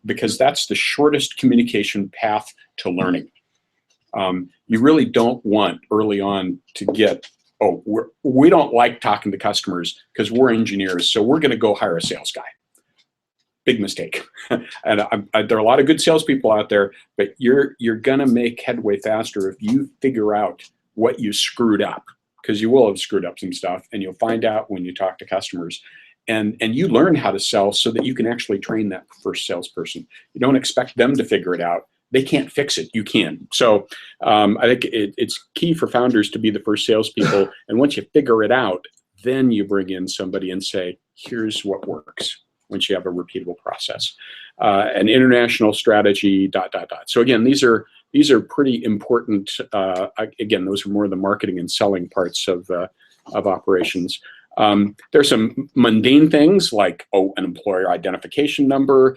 because that's the shortest communication path to learning. You really don't want early on to get, we don't like talking to customers because we're engineers, so we're going to go hire a sales guy. Big mistake. And there are a lot of good salespeople out there, but you're gonna make headway faster if you figure out what you screwed up, because you will have screwed up some stuff, and you'll find out when you talk to customers. And you learn how to sell so that you can actually train that first salesperson. You don't expect them to figure it out. They can't fix it. You can. So I think it's key for founders to be the first salespeople. And once you figure it out, then you bring in somebody and say, here's what works. Once you have a repeatable process, an international strategy, ... So again, these are pretty important. Again, those are more of the marketing and selling parts of operations. There's some mundane things like an employer identification number,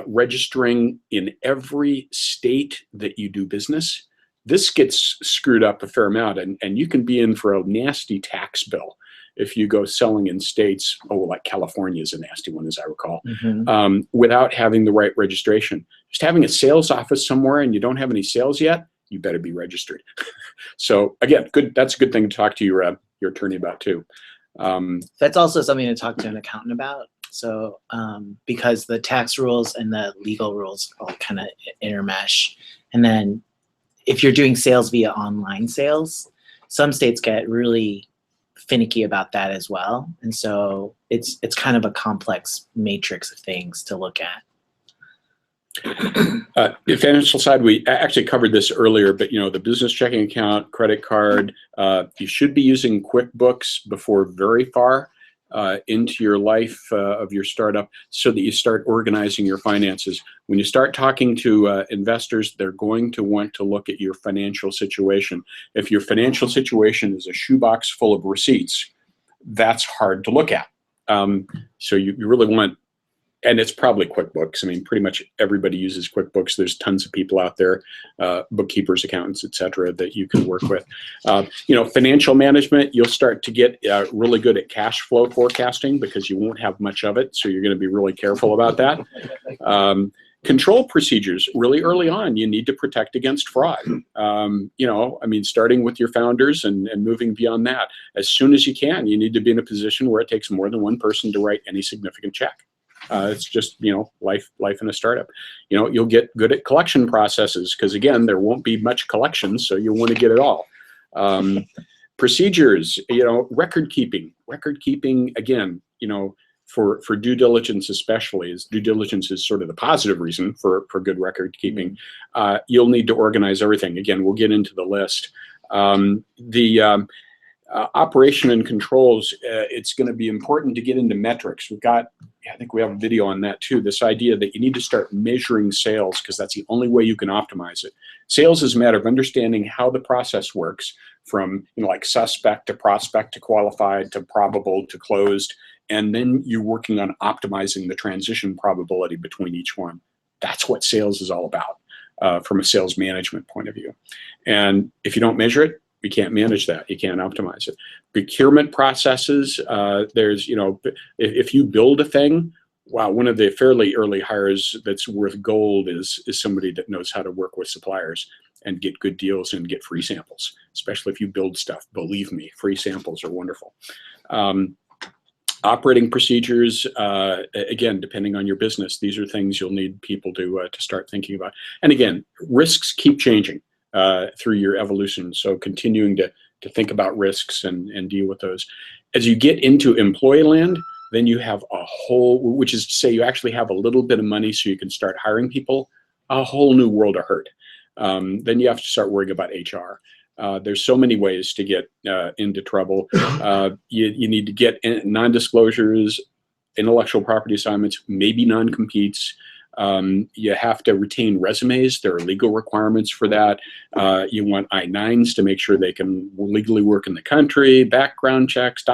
registering in every state that you do business. This gets screwed up a fair amount, and you can be in for a nasty tax bill if you go selling in states, like California is a nasty one, as I recall, without having the right registration. Just having a sales office somewhere and you don't have any sales yet, you better be registered. So again, that's a good thing to talk to your attorney about too. That's also something to talk to an accountant about. So because the tax rules and the legal rules all kind of intermesh. And then if you're doing sales via online sales, some states get really finicky about that as well, and so it's kind of a complex matrix of things to look at. The financial side, we actually covered this earlier, but the business checking account, credit card, you should be using QuickBooks before very far into your life of your startup, so that you start organizing your finances. When you start talking to investors, they're going to want to look at your financial situation. If your financial situation is a shoebox full of receipts, that's hard to look at. So you really want, and it's probably QuickBooks. I mean, pretty much everybody uses QuickBooks. There's tons of people out there, bookkeepers, accountants, et cetera, that you can work with. Financial management, you'll start to get really good at cash flow forecasting because you won't have much of it. So you're going to be really careful about that. Control procedures, really early on, you need to protect against fraud. Starting with your founders and moving beyond that. As soon as you can, you need to be in a position where it takes more than one person to write any significant check. It's just, life in a startup. You'll get good at collection processes because, again, there won't be much collection, so you'll want to get it all. Procedures, record keeping, again, for due diligence especially, as due diligence is sort of the positive reason for good record keeping. You'll need to organize everything. Again, we'll get into the list. Operation and controls, it's going to be important to get into metrics. I think we have a video on that too, this idea that you need to start measuring sales because that's the only way you can optimize it. Sales is a matter of understanding how the process works from like suspect to prospect to qualified to probable to closed, and then you're working on optimizing the transition probability between each one. That's what sales is all about from a sales management point of view. And if you don't measure it, you can't manage that. You can't optimize it. Procurement processes, there's, if you build a thing, wow, one of the fairly early hires that's worth gold is somebody that knows how to work with suppliers and get good deals and get free samples, especially if you build stuff. Believe me, free samples are wonderful. Operating procedures, again, depending on your business, these are things you'll need people to start thinking about. And again, risks keep changing through your evolution. So continuing to think about risks and deal with those. As you get into employee land, then you have a whole, which is to say you actually have a little bit of money so you can start hiring people, a whole new world of hurt. Then you have to start worrying about HR. There's so many ways to get into trouble. You need to get non-disclosures, intellectual property assignments, maybe non-competes. You have to retain resumes. There are legal requirements for that. You want I-9s to make sure they can legally work in the country, background checks, ...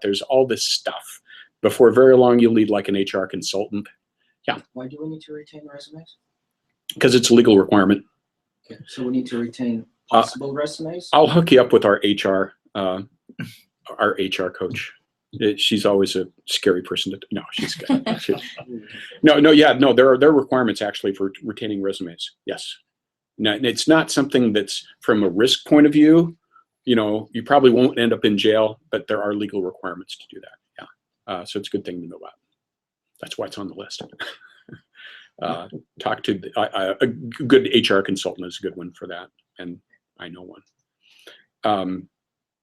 There's all this stuff. Before very long, you'll need like an HR consultant. Yeah. Why do we need to retain resumes? Because it's a legal requirement. Okay, so we need to retain possible resumes? I'll hook you up with our HR coach. She's always a scary person to. No, she's good. No. There are requirements actually for retaining resumes. Yes. Now, it's not something that's from a risk point of view. You probably won't end up in jail, but there are legal requirements to do that. Yeah. So it's a good thing to know about. That's why it's on the list. Talk to a good HR consultant is a good one for that, and I know one.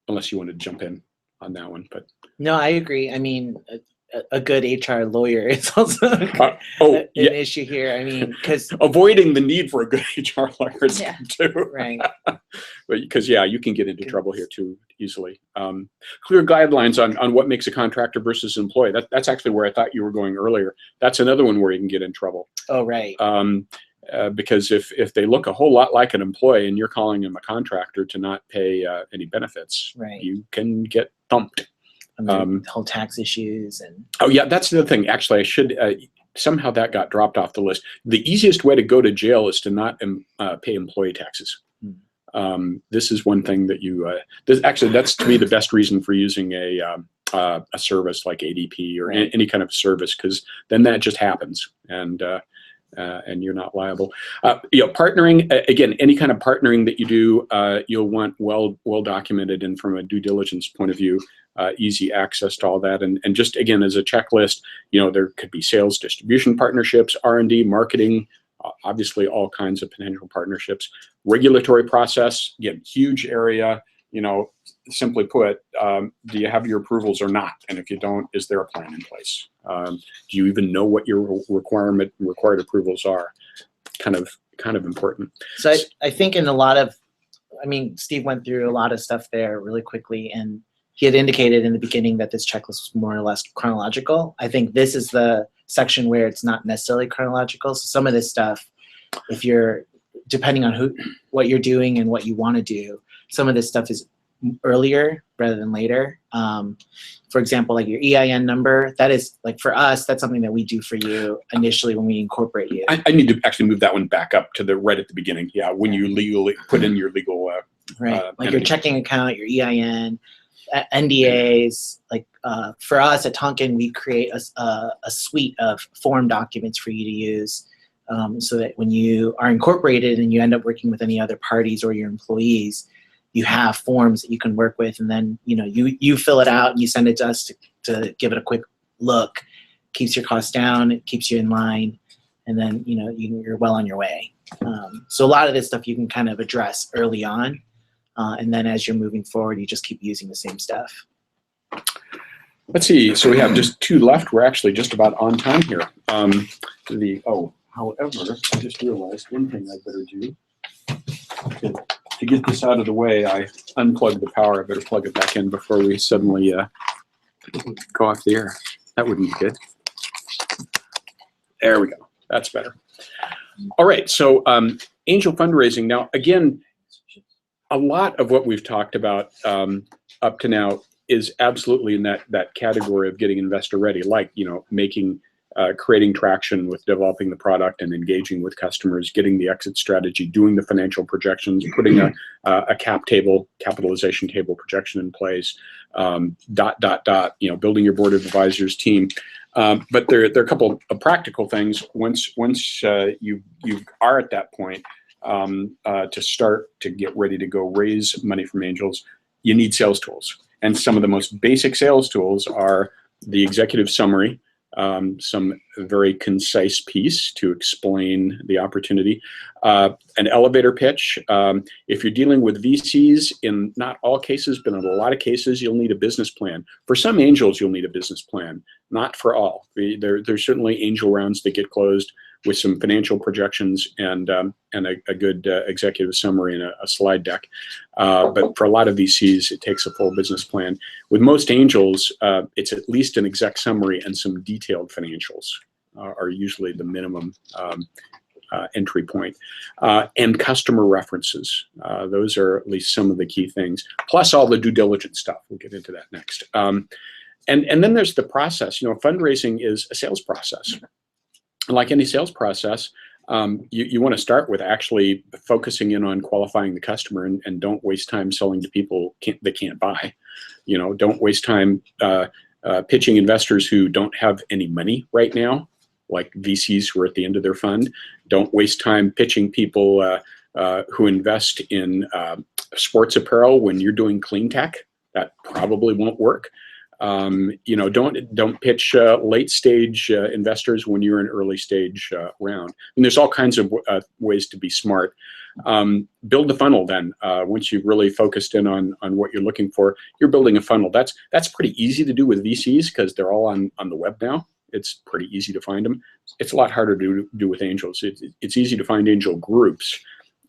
Unless you want to jump in on that one, but. No, I agree. I mean, a good HR lawyer is also an issue here. I mean, because avoiding the need for a good HR lawyer is good too. Right. But because you can get into trouble here too easily. Clear guidelines on what makes a contractor versus employee. That's actually where I thought you were going earlier. That's another one where you can get in trouble. Oh, right. Because if they look a whole lot like an employee and you're calling them a contractor to not pay any benefits, right, you can get thumped. The whole tax issues and. Oh yeah, that's the other thing. Actually, I should somehow that got dropped off the list. The easiest way to go to jail is to not pay employee taxes. This is one thing that you. That's to me the best reason for using a service like ADP or any kind of service, because then that just happens and you're not liable. Partnering, again, any kind of partnering that you do, you'll want well documented, and from a due diligence point of view, easy access to all that. And just again, as a checklist, there could be sales, distribution partnerships, R&D, marketing, obviously all kinds of potential partnerships. Regulatory process, again, huge area. Simply put, do you have your approvals or not? And if you don't, is there a plan in place? Do you even know what your required approvals are? Kind of important. So I think in a lot of, Steve went through a lot of stuff there really quickly, and he had indicated in the beginning that this checklist was more or less chronological. I think this is the section where it's not necessarily chronological. So some of this stuff, if you're, depending on what you're doing and what you want to do, some of this stuff is earlier rather than later. For example, like your EIN number, that is, like, for us, that's something that we do for you initially when we incorporate you. I need to actually move that one back up to the right at the beginning. Yeah, when you legally put in your legal like your checking account, your EIN, NDAs. Like for us at Tonkin, we create a suite of form documents for you to use. so that when you are incorporated and you end up working with any other parties or your employees, you have forms that you can work with, and then you fill it out and you send it to us to give it a quick look. Keeps your costs down, it keeps you in line, and then you're well on your way. So a lot of this stuff you can kind of address early on, and then as you're moving forward, you just keep using the same stuff. Let's see. So we have just 2 left. We're actually just about on time here. However, I just realized one thing I better do. To get this out of the way, I unplugged the power. I better plug it back in before we suddenly go off the air. That wouldn't be good. There we go. That's better. All right. So angel fundraising. Now, again, a lot of what we've talked about up to now is absolutely in that category of getting investor ready, like creating traction with developing the product and engaging with customers, getting the exit strategy, doing the financial projections, putting a capitalization table projection in place, building your board of advisors team. But there are a couple of practical things once you are at that point to start to get ready to go raise money from angels. You need sales tools. And some of the most basic sales tools are the executive summary, some very concise piece to explain the opportunity, an elevator pitch. If you're dealing with VCs, in not all cases, but in a lot of cases, you'll need a business plan. For some angels, you'll need a business plan, not for all. There's certainly angel rounds that get closed with some financial projections and a good executive summary and a slide deck. But for a lot of VCs, it takes a full business plan. With most angels, it's at least an exec summary and some detailed financials are usually the minimum entry point. And customer references. Those are at least some of the key things, plus all the due diligence stuff. We'll get into that next. And then there's the process. Fundraising is a sales process. Like any sales process, you want to start with actually focusing in on qualifying the customer and don't waste time selling to people that can't buy. Don't waste time pitching investors who don't have any money right now, like VCs who are at the end of their fund. Don't waste time pitching people who invest in sports apparel when you're doing clean tech. That probably won't work. Don't pitch late stage investors when you're in early stage round. And there's all kinds of ways to be smart. Build the funnel then. Once you've really focused in on what you're looking for, you're building a funnel. That's pretty easy to do with VCs because they're all on the web now. It's pretty easy to find them. It's a lot harder to do with angels. It's easy to find angel groups.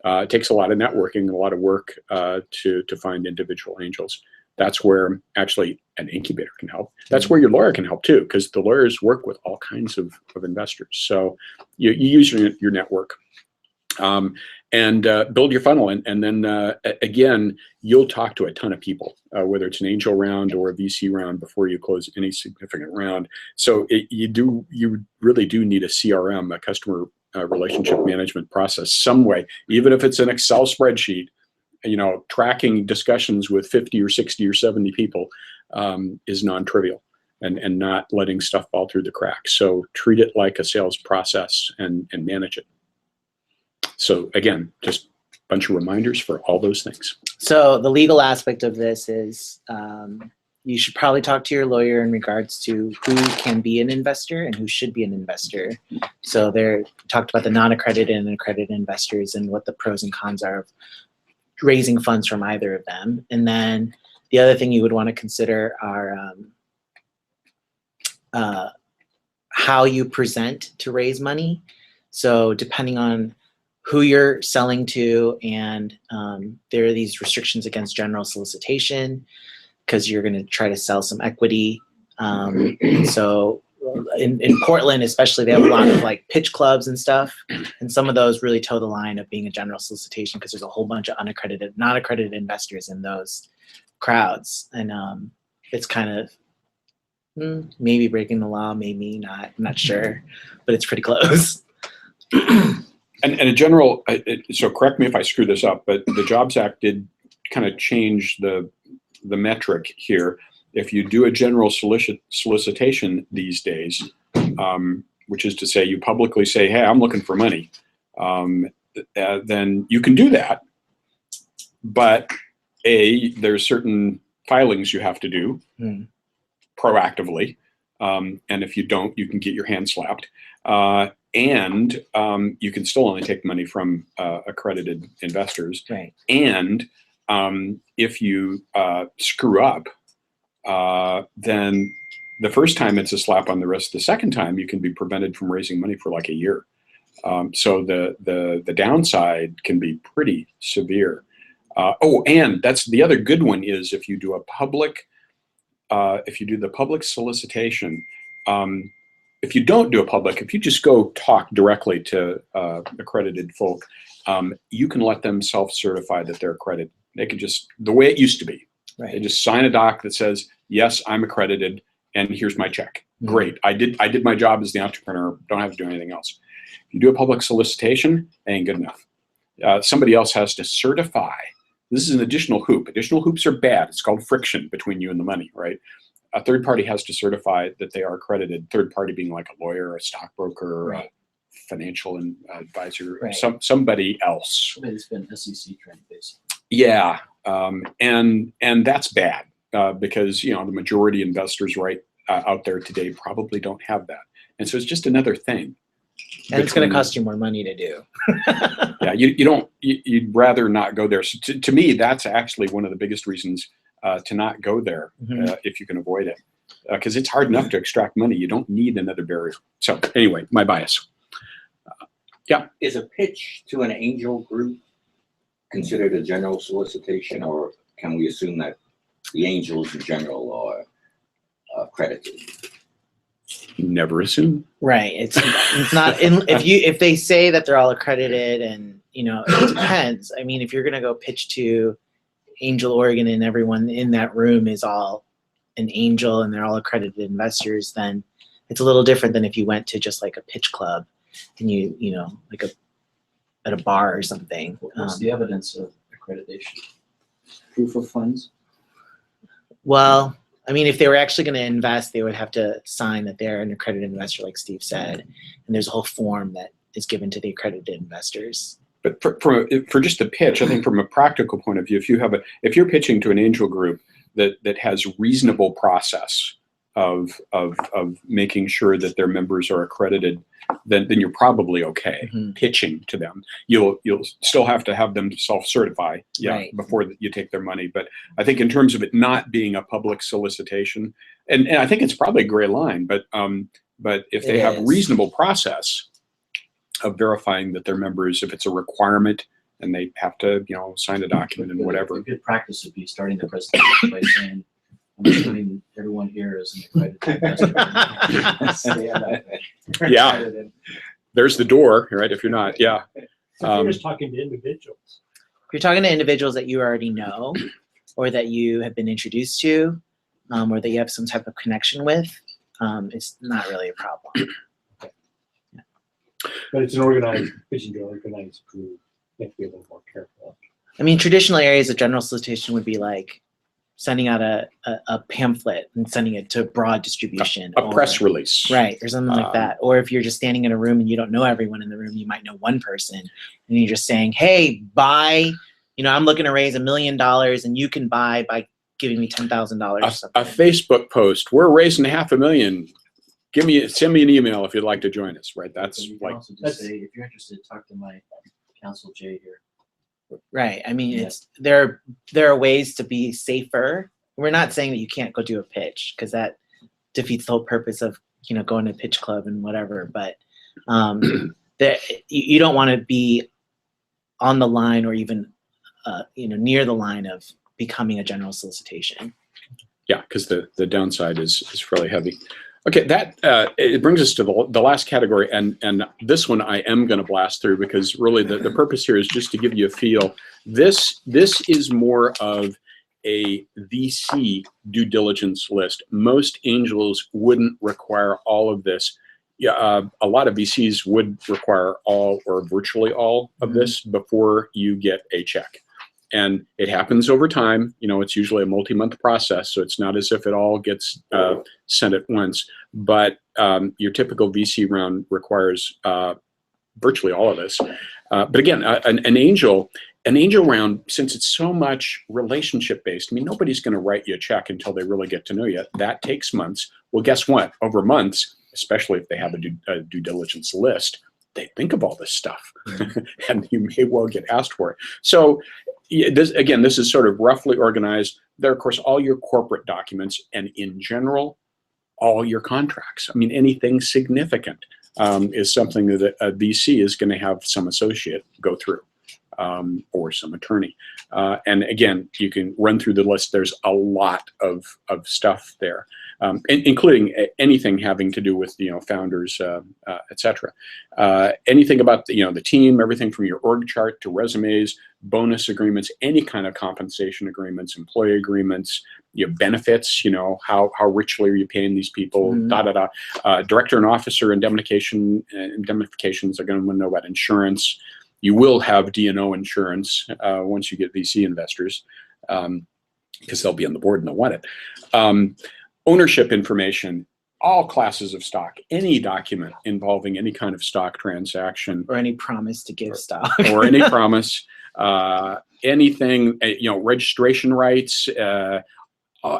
It takes a lot of networking and a lot of work to find individual angels. That's where actually an incubator can help. That's where your lawyer can help too, because the lawyers work with all kinds of investors. So you use your network and build your funnel. And then again, you'll talk to a ton of people, whether it's an angel round or a VC round before you close any significant round. So you really do need a CRM, a customer relationship management process, some way, even if it's an Excel spreadsheet. Tracking discussions with 50 or 60 or 70 people is non-trivial and not letting stuff fall through the cracks. So treat it like a sales process and manage it. So again, just a bunch of reminders for all those things. So the legal aspect of this is you should probably talk to your lawyer in regards to who can be an investor and who should be an investor. So they're talked about the non-accredited and accredited investors and what the pros and cons are of raising funds from either of them. And then the other thing you would want to consider are how you present to raise money. So depending on who you're selling to, and there are these restrictions against general solicitation because you're going to try to sell some equity. So in Portland especially, they have a lot of like pitch clubs and stuff, and some of those really toe the line of being a general solicitation because there's a whole bunch of non-accredited investors in those crowds, and it's kind of maybe breaking the law, maybe not, I'm not sure, but it's pretty close. And a general, so correct me if I screw this up, but the Jobs Act did kind of change the metric here. If you do a general solicitation these days, which is to say you publicly say, hey, I'm looking for money, then you can do that. But there's certain filings you have to do proactively. And if you don't, you can get your hand slapped. And you can still only take money from accredited investors. Right. And if you screw up, then the first time it's a slap on the wrist. The second time you can be prevented from raising money for like a year. So the downside can be pretty severe. And that's the other good one is if you do a public, if you do the public solicitation, if you don't do a public, if you just go talk directly to accredited folk, you can let them self-certify that they're accredited. They can just, the way it used to be, they just sign a doc that says, yes, I'm accredited, and here's my check. Great, I did my job as the entrepreneur, don't have to do anything else. If you do a public solicitation, it ain't good enough. Somebody else has to certify. This is an additional hoop. Additional hoops are bad. It's called friction between you and the money, right? A third party has to certify that they are accredited. Third party being like a lawyer, a stockbroker, a financial advisor, somebody else. Somebody that's been SEC trained, basically. Yeah, and that's bad because the majority investors out there today probably don't have that, and so it's just another thing. And it's going to cost you more money to do. Yeah, you'd rather not go there. So to me, that's actually one of the biggest reasons to not go there if you can avoid it, because it's hard enough to extract money. You don't need another barrier. So anyway, my bias. Is a pitch to an angel group considered a general solicitation, or can we assume that the angels in general are accredited? Never assume. Right. It's not if they say that they're all accredited, and it depends. I mean, if you're gonna go pitch to Angel Oregon and everyone in that room is all an angel and they're all accredited investors, then it's a little different than if you went to just like a pitch club and like at a bar or something. What's the evidence of accreditation? Proof of funds? Well, I mean, if they were actually going to invest, they would have to sign that they're an accredited investor, like Steve said. And there's a whole form that is given to the accredited investors. But for just the pitch, I think from a practical point of view, if you're pitching to an angel group that has reasonable process of making sure that their members are accredited, then you're probably okay pitching to them. You'll still have to have them self-certify before you take their money. But I think in terms of it not being a public solicitation, and I think it's probably a gray line, but if they have reasonable process of verifying that they're members, if it's a requirement and they have to sign a document and whatever. A good practice would be starting the presentation by saying, I'm assuming everyone here is an accredited investor. Yeah, there's the door, right? If you're not, So if you're just talking to individuals. If you're talking to individuals that you already know, or that you have been introduced to, or that you have some type of connection with, it's not really a problem. But it's an organized, pitching to an organized group. You have to be a little more careful. I mean, traditional areas of general solicitation would be like sending out a pamphlet and sending it to broad distribution. A press release. Right, or something like that. Or if you're just standing in a room and you don't know everyone in the room, you might know one person. And you're just saying, hey, buy, I'm looking to raise $1 million and you can buy by giving me $10,000 or something. A Facebook post, we're raising $500,000. Send me an email if you'd like to join us, right? That's you can like, also just say, if you're interested, talk to my counsel Jay here. Right. I mean, there are ways to be safer. We're not saying that you can't go do a pitch, because that defeats the whole purpose of going to a pitch club and whatever. But you don't want to be on the line, or even near the line of becoming a general solicitation. Yeah, because the downside is fairly heavy. Okay, that it brings us to the last category, and this one I am going to blast through, because really the purpose here is just to give you a feel. This is more of a VC due diligence list. Most angels wouldn't require all of this. Yeah, a lot of VCs would require all or virtually all of this before you get a check. And it happens over time. It's usually a multi-month process, so it's not as if it all gets sent at once. But your typical VC round requires virtually all of this. But again, an angel round, since it's so much relationship based, I mean, nobody's going to write you a check until they really get to know you. That takes months. Well, guess what? Over months, especially if they have a due diligence list, they think of all this stuff, and you may well get asked for it. So this is sort of roughly organized. There are, of course, all your corporate documents, and in general, all your contracts. I mean, anything significant is something that a VC is going to have some associate go through, or some attorney. And again, you can run through the list. There's a lot of stuff there, including anything having to do with founders, etc. Anything about the team, everything from your org chart to resumes, bonus agreements, any kind of compensation agreements, employee agreements, benefits. How richly are you paying these people? Director and officer indemnifications are going to want to know about insurance. You will have D&O insurance once you get VC investors, because they'll be on the board and they'll want it. Ownership information, all classes of stock, any document involving any kind of stock transaction. Or any promise to give stock. Or any promise, anything, registration rights,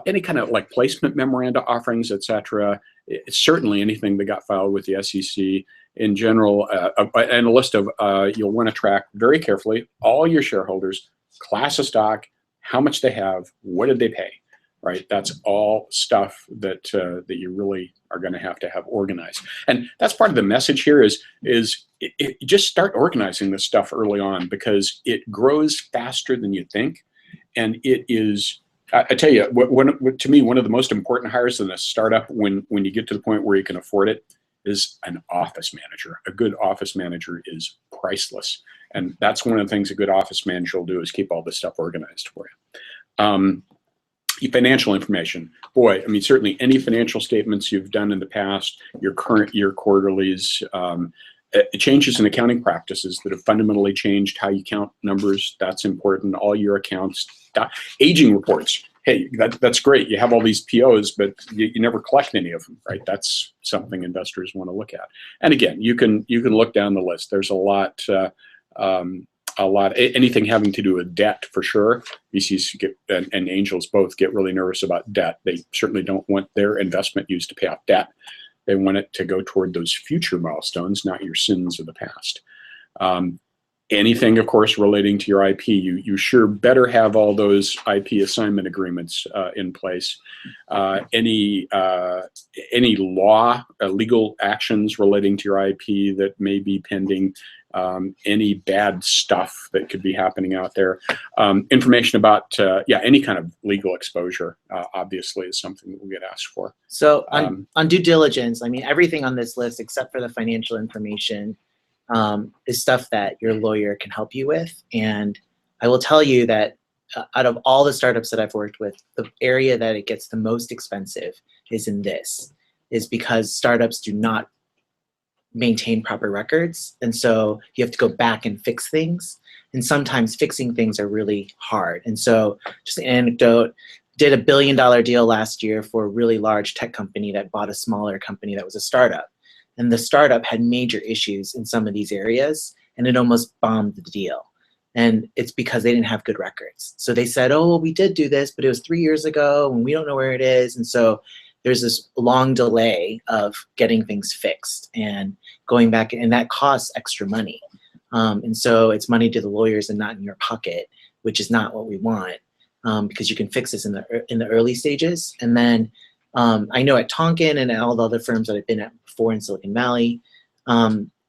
any kind of like placement memoranda offerings, etc. Certainly anything that got filed with the SEC. In general, and a list of, you'll want to track very carefully all your shareholders, class of stock, how much they have, what did they pay, right? That's all stuff that you really are going to have organized. And that's part of the message here is just start organizing this stuff early on, because it grows faster than you think. And it is, I tell you, to me, one of the most important hires in a startup, when you get to the point where you can afford it, is an office manager. A good office manager is priceless. And that's one of the things a good office manager will do, is keep all this stuff organized for you. Financial information. Boy, I mean, certainly any financial statements you've done in the past, your current year quarterlies, changes in accounting practices that have fundamentally changed how you count numbers. That's important. All your accounts. Aging reports. Hey, that's great. You have all these POs, but you never collect any of them, right? That's something investors want to look at. And again, you can look down the list. There's a lot. Anything having to do with debt, for sure. VCs and angels both get really nervous about debt. They certainly don't want their investment used to pay off debt. They want it to go toward those future milestones, not your sins of the past. Anything, of course, relating to your IP, you sure better have all those IP assignment agreements in place. Any legal actions relating to your IP that may be pending, any bad stuff that could be happening out there. Information about, any kind of legal exposure, obviously, is something that we get asked for. So on due diligence, I mean, everything on this list except for the financial information is stuff that your lawyer can help you with. And I will tell you that out of all the startups that I've worked with, the area that it gets the most expensive is because startups do not maintain proper records. And so you have to go back and fix things. And sometimes fixing things are really hard. And so just an anecdote, did $1 billion deal last year for a really large tech company that bought a smaller company that was a startup. And the startup had major issues in some of these areas, and it almost bombed the deal. And it's because they didn't have good records. So they said, oh, well, we did do this, but it was 3 years ago, and we don't know where it is. And so there's this long delay of getting things fixed and going back, and that costs extra money. And so it's money to the lawyers and not in your pocket, which is not what we want, because you can fix this in the early stages. And then I know at Tonkin and at all the other firms that I've been at before in Silicon Valley,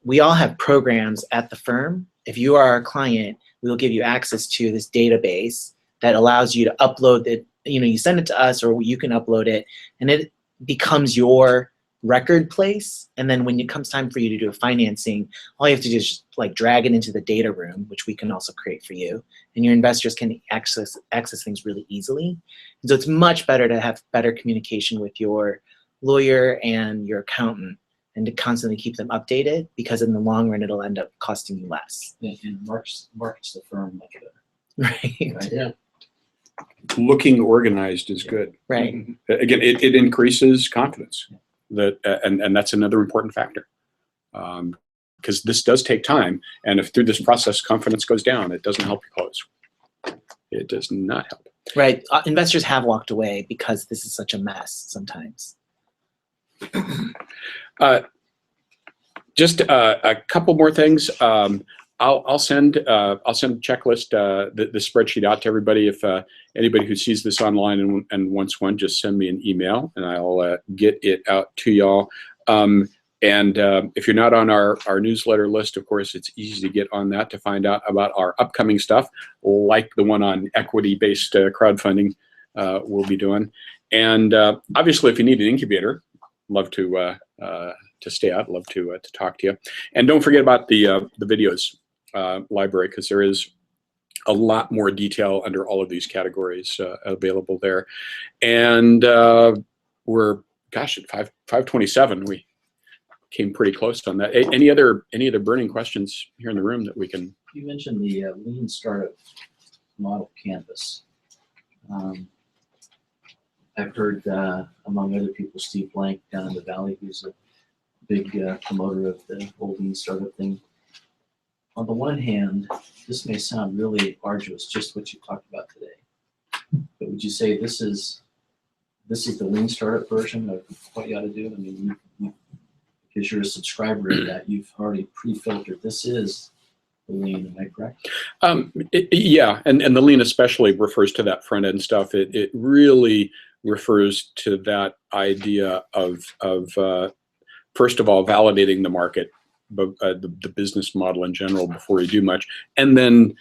we all have programs at the firm. If you are our client, we will give you access to this database that allows you to upload it. You send it to us, or you can upload it, and it becomes your record place. And then when it comes time for you to do a financing, all you have to do is just like drag it into the data room, which we can also create for you. And your investors can access things really easily. And so it's much better to have better communication with your lawyer and your accountant, and to constantly keep them updated, because in the long run, it'll end up costing you less. And markets the firm much Right. better. Right? Yeah. Looking organized is good. Right. Again, it increases confidence. that, and that's another important factor. Because this does take time, and if through this process confidence goes down, it doesn't help you close. It does not help. Right. Investors have walked away because this is such a mess sometimes. Just a couple more things. I'll send a checklist, the spreadsheet out to everybody. If anybody who sees this online and wants one, just send me an email and I'll get it out to y'all. And if you're not on our newsletter list, of course, it's easy to get on that to find out about our upcoming stuff, like the one on equity-based crowdfunding we'll be doing. And obviously, if you need an incubator, love to stay out, love to talk to you. And don't forget about the videos library, because there is a lot more detail under all of these categories available there. And we're, gosh, at 5:27. We came pretty close on that. Any other burning questions here in the room that we can? You mentioned the lean startup model canvas. I've heard, among other people, Steve Blank down in the Valley, who's a big promoter of the whole lean startup thing. On the one hand, this may sound really arduous, just what you talked about today. But would you say this is the lean startup version of what you ought to do? I mean, because you're a subscriber of that, you've already pre-filtered. This is the lean, am I correct? Yeah, and the lean especially refers to that front end stuff. It really refers to that idea of first of all, validating the market, the business model in general before you do much, and then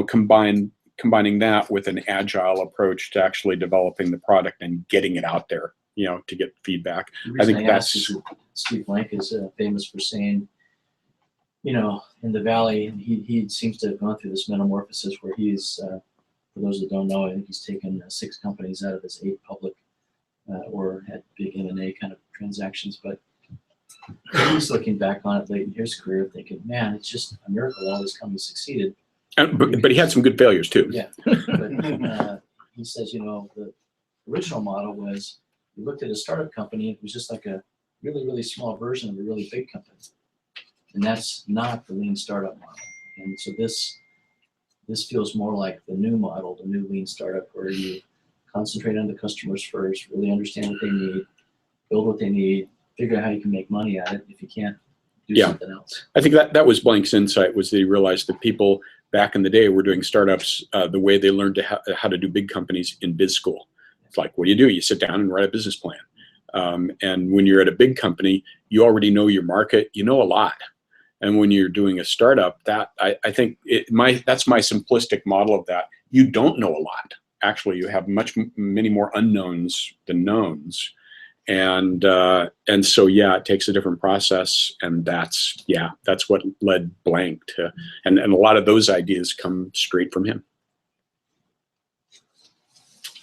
combining that with an agile approach to actually developing the product and getting it out there, to get feedback. I think that's Steve Blank is famous for saying, in the Valley, he seems to have gone through this metamorphosis where he's, for those that don't know, I think he's taken 6 companies out of his 8 public or had big M&A kind of transactions, but he's looking back on it late in his career thinking, man, it's just a miracle all this company succeeded. But he had some good failures too. Yeah, but he says, the original model was you looked at a startup company, it was just like a really, really small version of a really big company. And that's not the lean startup model. And so this feels more like the new model, the new lean startup, where you concentrate on the customers first, really understand what they need, build what they need, figure out how you can make money at it. If you can't, do something else. I think that was Blank's insight, was that he realized that people back in the day were doing startups the way they learned how to do big companies in biz school. It's like, what do? You sit down and write a business plan. And when you're at a big company, you already know your market, you know a lot. And when you're doing a startup, that I think that's my simplistic model of that. You don't know a lot. Actually, you have many more unknowns than knowns. And so, yeah, it takes a different process, and that's what led Blank to, and a lot of those ideas come straight from him.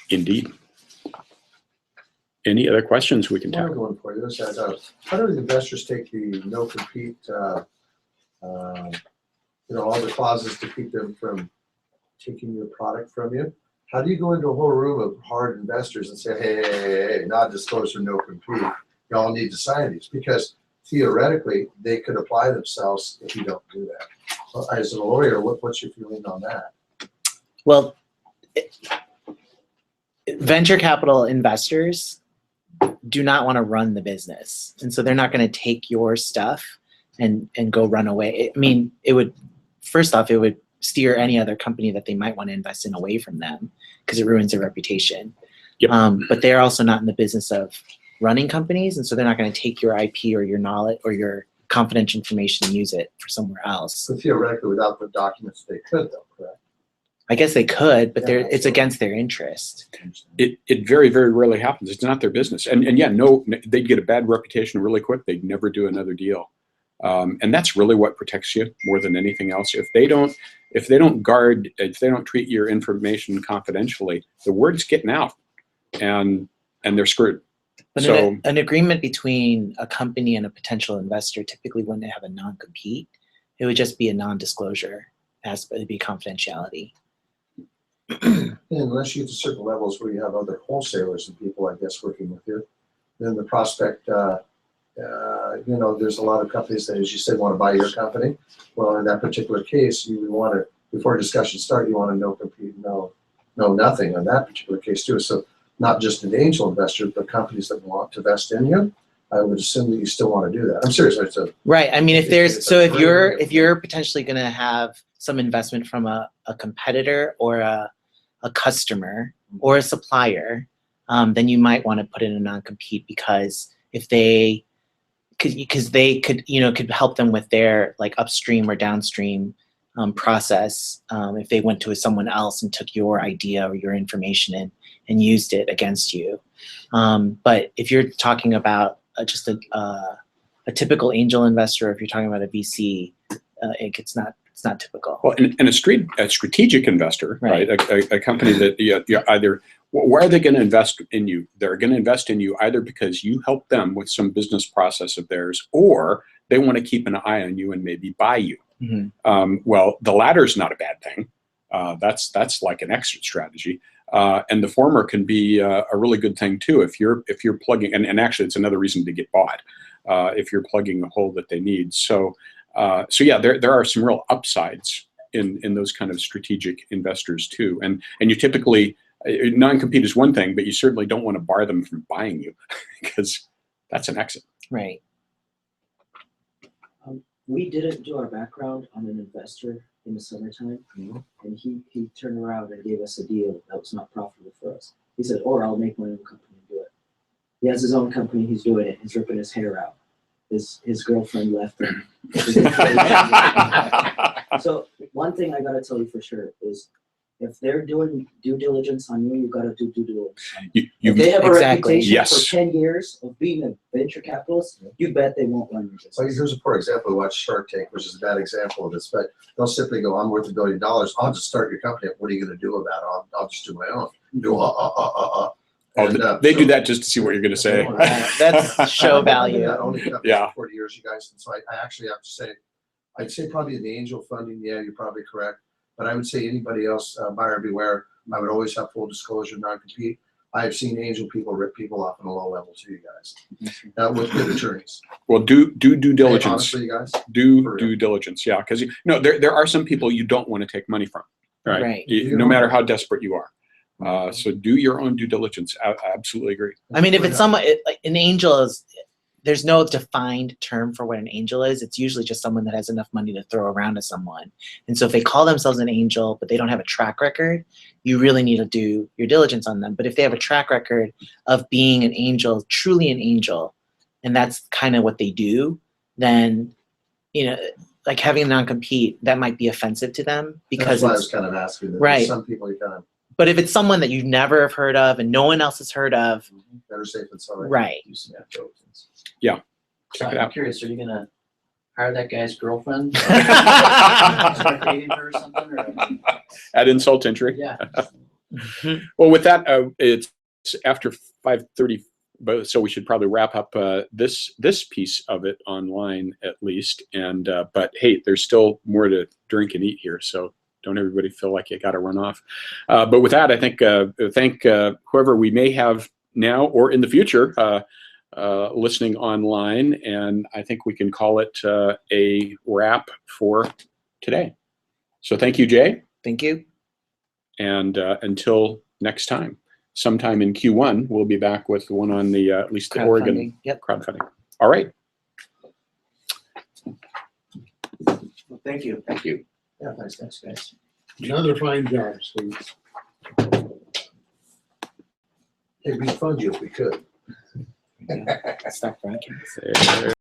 Indeed. Any other questions we can One tackle? going for you. This says, how do the investors take the no compete, all the clauses to keep them from taking your product from you? How do you go into a whole room of hard investors and say, hey, non-disclosure, no compete, y'all need to sign these? Because theoretically, they could apply themselves if you don't do that. Well, as a lawyer, what's your feeling on that? Well, venture capital investors do not want to run the business. And so they're not going to take your stuff and go run away. I mean, it would steer any other company that they might want to invest in away from them, because it ruins their reputation. Yep. But they're also not in the business of running companies, and so they're not going to take your IP or your knowledge or your confidential information and use it for somewhere else. So theoretically, without the documents, they could, though, correct? I guess they could, but Yeah, it's against their interest. It very, very rarely happens. It's not their business. And yeah, they'd get a bad reputation really quick. They'd never do another deal. And that's really what protects you more than anything else. If they don't treat your information confidentially, the word's getting out, and they're screwed. But So an agreement between a company and a potential investor typically wouldn't have a non-compete. It would just be a non-disclosure, it'd be confidentiality. Unless you get to certain levels where you have other wholesalers and people, I guess, working with you, then the prospect There's a lot of companies that, as you said, want to buy your company. Well, in that particular case, you would want to, before discussions start, you want to know compete, know nothing on that particular case too. So not just an angel investor, but companies that want to invest in you. I would assume that you still want to do that. I'm serious. Right. I mean, if It's a great way if you're potentially going to have some investment from a competitor or a customer or a supplier, then you might want to put in a non-compete, because if they could help them with their like upstream or downstream process, if they went to someone else and took your idea or your information and used it against you. But if you're talking about just a typical angel investor, if you're talking about a VC, it's not typical. Well, and a strategic investor, right? A company that you either, where are they going to invest in you? They're going to invest in you either because you help them with some business process of theirs, or they want to keep an eye on you and maybe buy you. Mm-hmm. Well, the latter is not a bad thing. That's like an exit strategy. And the former can be a really good thing too if you're plugging, and actually it's another reason to get bought if you're plugging a hole that they need. So yeah, there are some real upsides in those kind of strategic investors too. And you typically, non-compete is one thing, but you certainly don't want to bar them from buying you because that's an exit. Right. We didn't do our background on an investor in the summertime, and he turned around and gave us a deal that was not profitable for us. He said, "Or I'll make my own company and do it." He has his own company. He's doing it. He's ripping his hair out. His girlfriend left him. So one thing I gotta tell you for sure is, if they're doing due diligence on you, you gotta do due diligence on them. If they have a Exactly. reputation Yes. for 10 years of being a venture capitalist, you bet they won't run your business. Well, here's a poor example. We watched Shark Tank, which is a bad example of this, but they'll simply go, "I'm worth $1 billion. I'll just start your company. What are you going to do about it? I'll just do my own." They do that just to see what you're going to say. That's show value. Not only companies Yeah. for 40 years, you guys. And so I actually have to say, I'd say probably the angel funding. Yeah, you're probably correct. But I would say anybody else, buyer beware. I would always have full disclosure, non-compete. I have seen angel people rip people off on a low level too, you guys. With good attorneys. Well, do due diligence. Hey, honestly, you guys. Do due diligence, yeah, because there are some people you don't want to take money from, right? Right. No matter how desperate you are. So do your own due diligence. I absolutely agree. I mean, if it's someone, like an angel is, there's no defined term for what an angel is. It's usually just someone that has enough money to throw around to someone. And so if they call themselves an angel, but they don't have a track record, you really need to do your diligence on them. But if they have a track record of being an angel, truly an angel, and that's kind of what they do, then, like having a non-compete, that might be offensive to them because that's why I was kind of asking. That right. Some people you kind of. But if it's someone that you never have heard of and no one else has heard of, better safe than sorry. Right. Do some due diligence. Yeah. So Check it I'm out. curious, are you gonna hire that guy's girlfriend? Start dating her or something? Or, Add insult to injury. yeah. Well, with that, it's after 5:30, so we should probably wrap up this piece of it online at least. And but hey, there's still more to drink and eat here, so don't everybody feel like you got to run off. But with that, I think thank whoever we may have now or in the future listening online, and I think we can call it a wrap for today. So thank you, Jay. thank you. And until next time, sometime in Q1, we'll be back with one on the at least the Oregon Crowdfunding. Yep. crowdfunding. All right. Well, thank you. Thank you. Yeah, thanks. Thanks, guys. Another fine job, Steve. It'd be fun you if we could. Stop bragging.